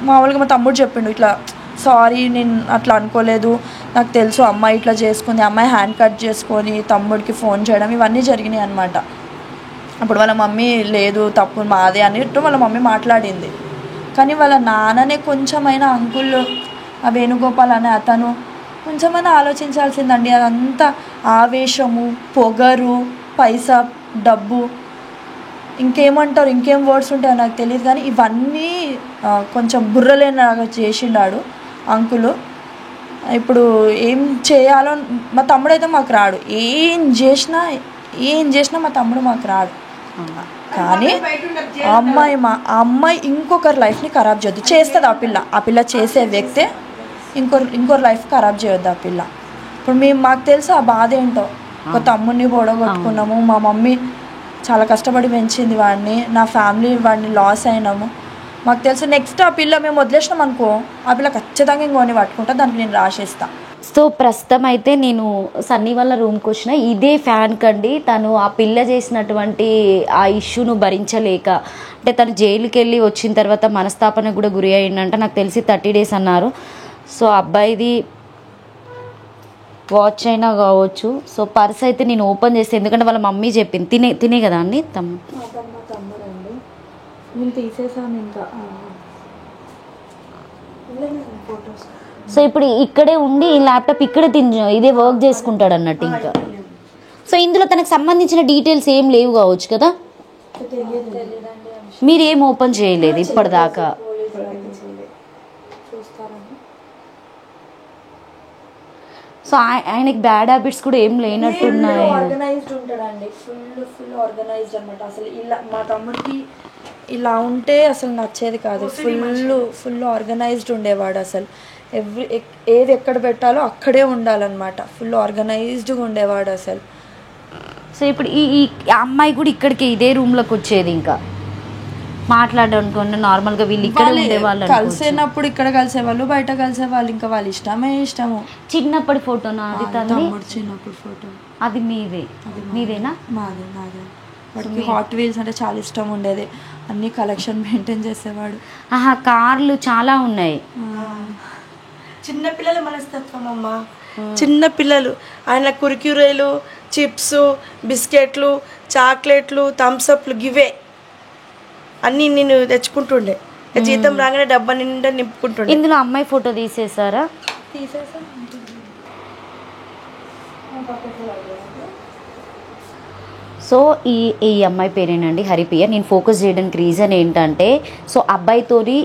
మామూలుగా మా తమ్ముడు చెప్పిండు ఇట్లా సారీ నేను అట్లా అనుకోలేదు, నాకు తెలుసు అమ్మాయి ఇట్లా చేసుకుంది, అమ్మాయి హ్యాండ్ కట్ చేసుకొని తమ్ముడికి ఫోన్ చేయడం ఇవన్నీ జరిగినాయి అనమాట. అప్పుడు వాళ్ళ మమ్మీ లేదు తప్పు మాదే అన్నట్టు వాళ్ళ మమ్మీ మాట్లాడింది. కానీ వాళ్ళ నాన్ననే కొంచెమైనా అంకుల్ వేణుగోపాల్ అనే అతను కొంచెమైనా ఆలోచించాల్సిందండి. అదంతా ఆవేశము, పొగరు, పైసా, డబ్బు, ఇంకేం వర్డ్స్ ఉంటాయో నాకు తెలియదు. కానీ ఇవన్నీ కొంచెం బుర్రలేనాగా చేసిండాడు అంకులు. ఇప్పుడు ఏం చేయాలో మా తమ్ముడు అయితే మాకు రాడు, ఏం చేసినా మా తమ్ముడు మాకు రాడు. కానీ ఆ అమ్మాయి ఇంకొకరి లైఫ్ని ఖరాబ్ చేయొద్దు. చేస్తుంది ఆ పిల్ల చేసే వ్యక్తే ఇంకొకరి లైఫ్ ఖరాబ్ చేయొద్దు ఆ పిల్ల. ఇప్పుడు మాకు తెలుసు ఆ బాధ ఏంటో. ఒక తమ్ముడిని పొడగొట్టుకున్నాము, మా మమ్మీ చాలా కష్టపడి పెంచింది వాడిని, నా ఫ్యామిలీ వాడిని లాస్ అయినాము. మాకు తెలుసు నెక్స్ట్ ఆ పిల్ల మేము వదిలేసినాం అనుకో, ఆ పిల్ల ఖచ్చితంగా ఇంకొని పట్టుకుంటా, దానికి నేను రాసేస్తాను. సో ప్రస్తుతం అయితే నేను సన్నీ వాళ్ళ రూమ్కి వచ్చిన ఇదే ఫ్యాన్ కండి. తను ఆ పిల్ల చేసినటువంటి ఆ ఇష్యూను భరించలేక, అంటే తను జైలుకి వెళ్ళి వచ్చిన తర్వాత మనస్తాపనకు కూడా గురి అయ్యిందంట. నాకు తెలిసి 30 days అన్నారు. సో అబ్బాయిది వాచ్ అయినా కావచ్చు. సో పర్స్ అయితే నేను ఓపెన్ చేస్తే, ఎందుకంటే వాళ్ళ మమ్మీ చెప్పింది తినే కదా అండి తమ్ముడు అండి, నేను తీసేసాను ఇంకా ఫొటోస్. సో ఇప్పుడు ఇక్కడే ఉండి ఈ ల్యాప్టాప్ ఇక్కడే ఇదే వర్క్ చేసుకుంటాడు అన్నట్టు ఇంకా. సో ఇందులో తనకు సంబంధించిన డీటెయిల్స్ ఏం లేవు కావచ్చు కదా, మీరు ఏం ఓపెన్ చేయలేదు ఇప్పటిదాకా. సో ఆయనకి బ్యాడ్ హ్యాబిట్స్ కూడా ఏం లేనట్టున్నాయి. ఆర్గనైజ్డ్ ఉంటాడండి, ఫుల్ ఆర్గనైజ్డ్ అనమాట. అసలు ఇలా మా తమ్ముడికి ఇలా ఉంటే అసలు నచ్చేది కాదు. ఫుల్ ఆర్గనైజ్డ్ ఉండేవాడు. అసలు ఏది ఎక్కడ పెట్టాలో అక్కడే ఉండాలన్నమాట. ఫుల్ ఆర్గనైజ్డ్గా ఉండేవాడు అసలు. సో ఇప్పుడు ఈ అమ్మాయి కూడా ఇక్కడికి ఇదే రూమ్లోకి వచ్చేది, ఇంకా మాట్లాడనుకోండి నార్మల్గా వీళ్ళు ఇక్కడ ఉండేవాళ్ళు. కలిసేటప్పుడు ఇక్కడ కలిసేవాళ్ళు, బయట కలిసేవాళ్ళు, ఇంకా వాళ్ళ ఇష్టము. చిన్నప్పటి ఫోటోనా అది? తమ్ముడు చిన్నప్పుడు ఫోటో అది మీదేనా? నాదే. వాడికి హాట్ వీల్స్ అంటే చాలా ఇష్టం ఉండేది, అన్ని కలెక్షన్ మెయింటైన్ చేసేవాడు. కార్లు చాలా ఉన్నాయి. చిన్నపిల్లల మనస్తత్వం అమ్మ, చిన్నపిల్లలు. ఆయన కుర్క్యూరేలు, చిప్స్, బిస్కెట్లు, చాక్లెట్లు, థమ్స్అప్లు గివే అన్నీ నేను తెచ్చుకుంటుండే. జీతం రాగానే డబ్బా నిండా నింపుకుంటుండే. ఇందులో అమ్మాయి ఫోటో తీసేసారా? సో ఈ అమ్మాయి పేరేనండి హరిప్రియ. నేను ఫోకస్ చేయడానికి రీజన్ ఏంటంటే, సో అబ్బాయితోని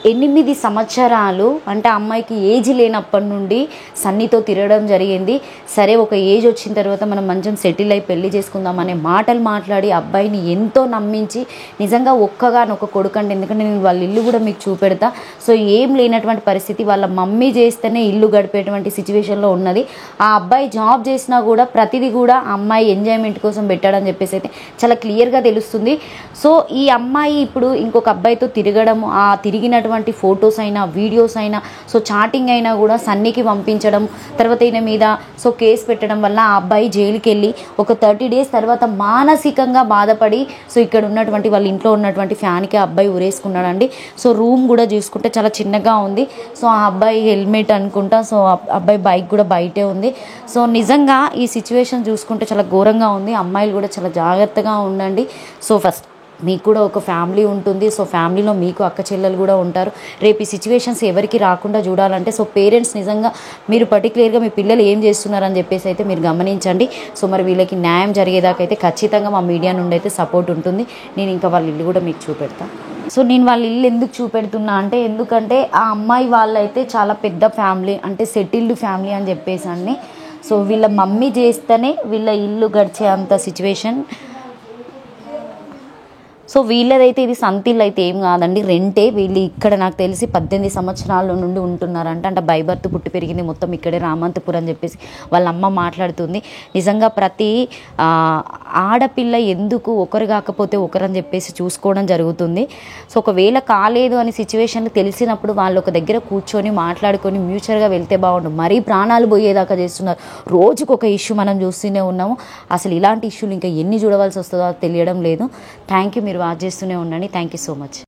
8 సంవత్సరాలు, అంటే అమ్మాయికి ఏజ్ లేనప్పటి నుండి సన్నీతో తిరగడం జరిగింది. సరే ఒక ఏజ్ వచ్చిన తర్వాత మనం మంచం సెటిల్ అయి పెళ్లి చేసుకుందాం అనే మాటలు మాట్లాడి అబ్బాయిని ఎంతో నమ్మించి, నిజంగా ఒక్కగానొక్క కొడుకండి, ఎందుకంటే నేను వాళ్ళ ఇల్లు కూడా మీకు చూపెడతా. సో ఏం లేనటువంటి పరిస్థితి, వాళ్ళ మమ్మీ చేస్తేనే ఇల్లు గడిపేటువంటి సిచ్యువేషన్లో ఉన్నది. ఆ అబ్బాయి జాబ్ చేసినా కూడా ప్రతిదీ కూడా అమ్మాయి ఎంజాయ్మెంట్ కోసం పెట్టాడని చెప్పేసి అయితే చాలా క్లియర్గా తెలుస్తుంది. సో ఈ అమ్మాయి ఇప్పుడు ఇంకొక అబ్బాయితో తిరగడం, ఆ తిరిగినటువంటి ఫొటోస్ అయినా వీడియోస్ అయినా, సో చాటింగ్ అయినా కూడా సన్నీకి పంపించడం, తర్వాత ఈయన మీద సో కేసు పెట్టడం వల్ల ఆ అబ్బాయి జైలుకి వెళ్ళి ఒక 30 days తర్వాత మానసికంగా బాధపడి, సో ఇక్కడ ఉన్నటువంటి వాళ్ళ ఇంట్లో ఉన్నటువంటి ఫ్యాన్కి ఆ అబ్బాయి ఉరేసుకున్నాడండి. సో రూమ్ కూడా చూసుకుంటే చాలా చిన్నగా ఉంది. సో ఆ అబ్బాయి హెల్మెట్ అనుకుంటా, సో అబ్బాయి బైక్ కూడా బయటే ఉంది. సో నిజంగా ఈ సిచ్యువేషన్ చూసుకుంటే చాలా ఘోరంగా ఉంది. అమ్మాయిలు కూడా చాలా జాగ్రత్తగా ఉండండి. సో ఫస్ట్ మీకు కూడా ఒక ఫ్యామిలీ ఉంటుంది. సో ఫ్యామిలీలో మీకు అక్క చెల్లెలు కూడా ఉంటారు. రేపు ఈ సిచ్యువేషన్స్ ఎవరికి రాకుండా చూడాలంటే, సో పేరెంట్స్ నిజంగా మీరు పర్టికులర్గా మీ పిల్లలు ఏం చేస్తున్నారని చెప్పేసి అయితే మీరు గమనించండి. సో మరి వీళ్ళకి న్యాయం జరిగేదాకా అయితే ఖచ్చితంగా మా మీడియా నుండి అయితే సపోర్ట్ ఉంటుంది. నేను ఇంకా వాళ్ళ ఇల్లు కూడా మీకు చూపెడతాను. సో నేను వాళ్ళ ఇల్లు ఎందుకు చూపెడుతున్నా అంటే, ఎందుకంటే ఆ అమ్మాయి వాళ్ళైతే చాలా పెద్ద ఫ్యామిలీ, అంటే సెటిల్డ్ ఫ్యామిలీ అని చెప్పేసి అండి. సో వీళ్ళ మమ్మీ చేస్తేనే వీళ్ళ ఇల్లు గడిచే అంత సిచ్యువేషన్. సో వీళ్ళదైతే ఇది సంతిల్ అయితే ఏం కాదండి, రెంటే. వీళ్ళు ఇక్కడ నాకు తెలిసి 18 సంవత్సరాల నుండి ఉంటున్నారంట. అంటే బై బర్త్ పుట్టి పెరిగింది మొత్తం ఇక్కడే రామంతపూర్ అని చెప్పేసి వాళ్ళ అమ్మ మాట్లాడుతుంది. నిజంగా ప్రతి ఆడపిల్ల ఎందుకు ఒకరు కాకపోతే ఒకరని చెప్పేసి చూసుకోవడం జరుగుతుంది. సో ఒకవేళ కాలేదు అని సిచ్యువేషన్లు తెలిసినప్పుడు వాళ్ళు ఒక దగ్గర కూర్చొని మాట్లాడుకొని మ్యూచువల్గా వెళ్తే బాగుండు. మరీ ప్రాణాలు పోయేదాకా చేస్తున్నారు. రోజుకు ఒక ఇష్యూ మనం చూస్తూనే ఉన్నాము. అసలు ఇలాంటి ఇష్యూలు ఇంకా ఎన్ని చూడవలసి వస్తుందో తెలియడం లేదు. Thank you. మీరు వాచ్ చేస్తూనే ఉండండి. Thank you so much.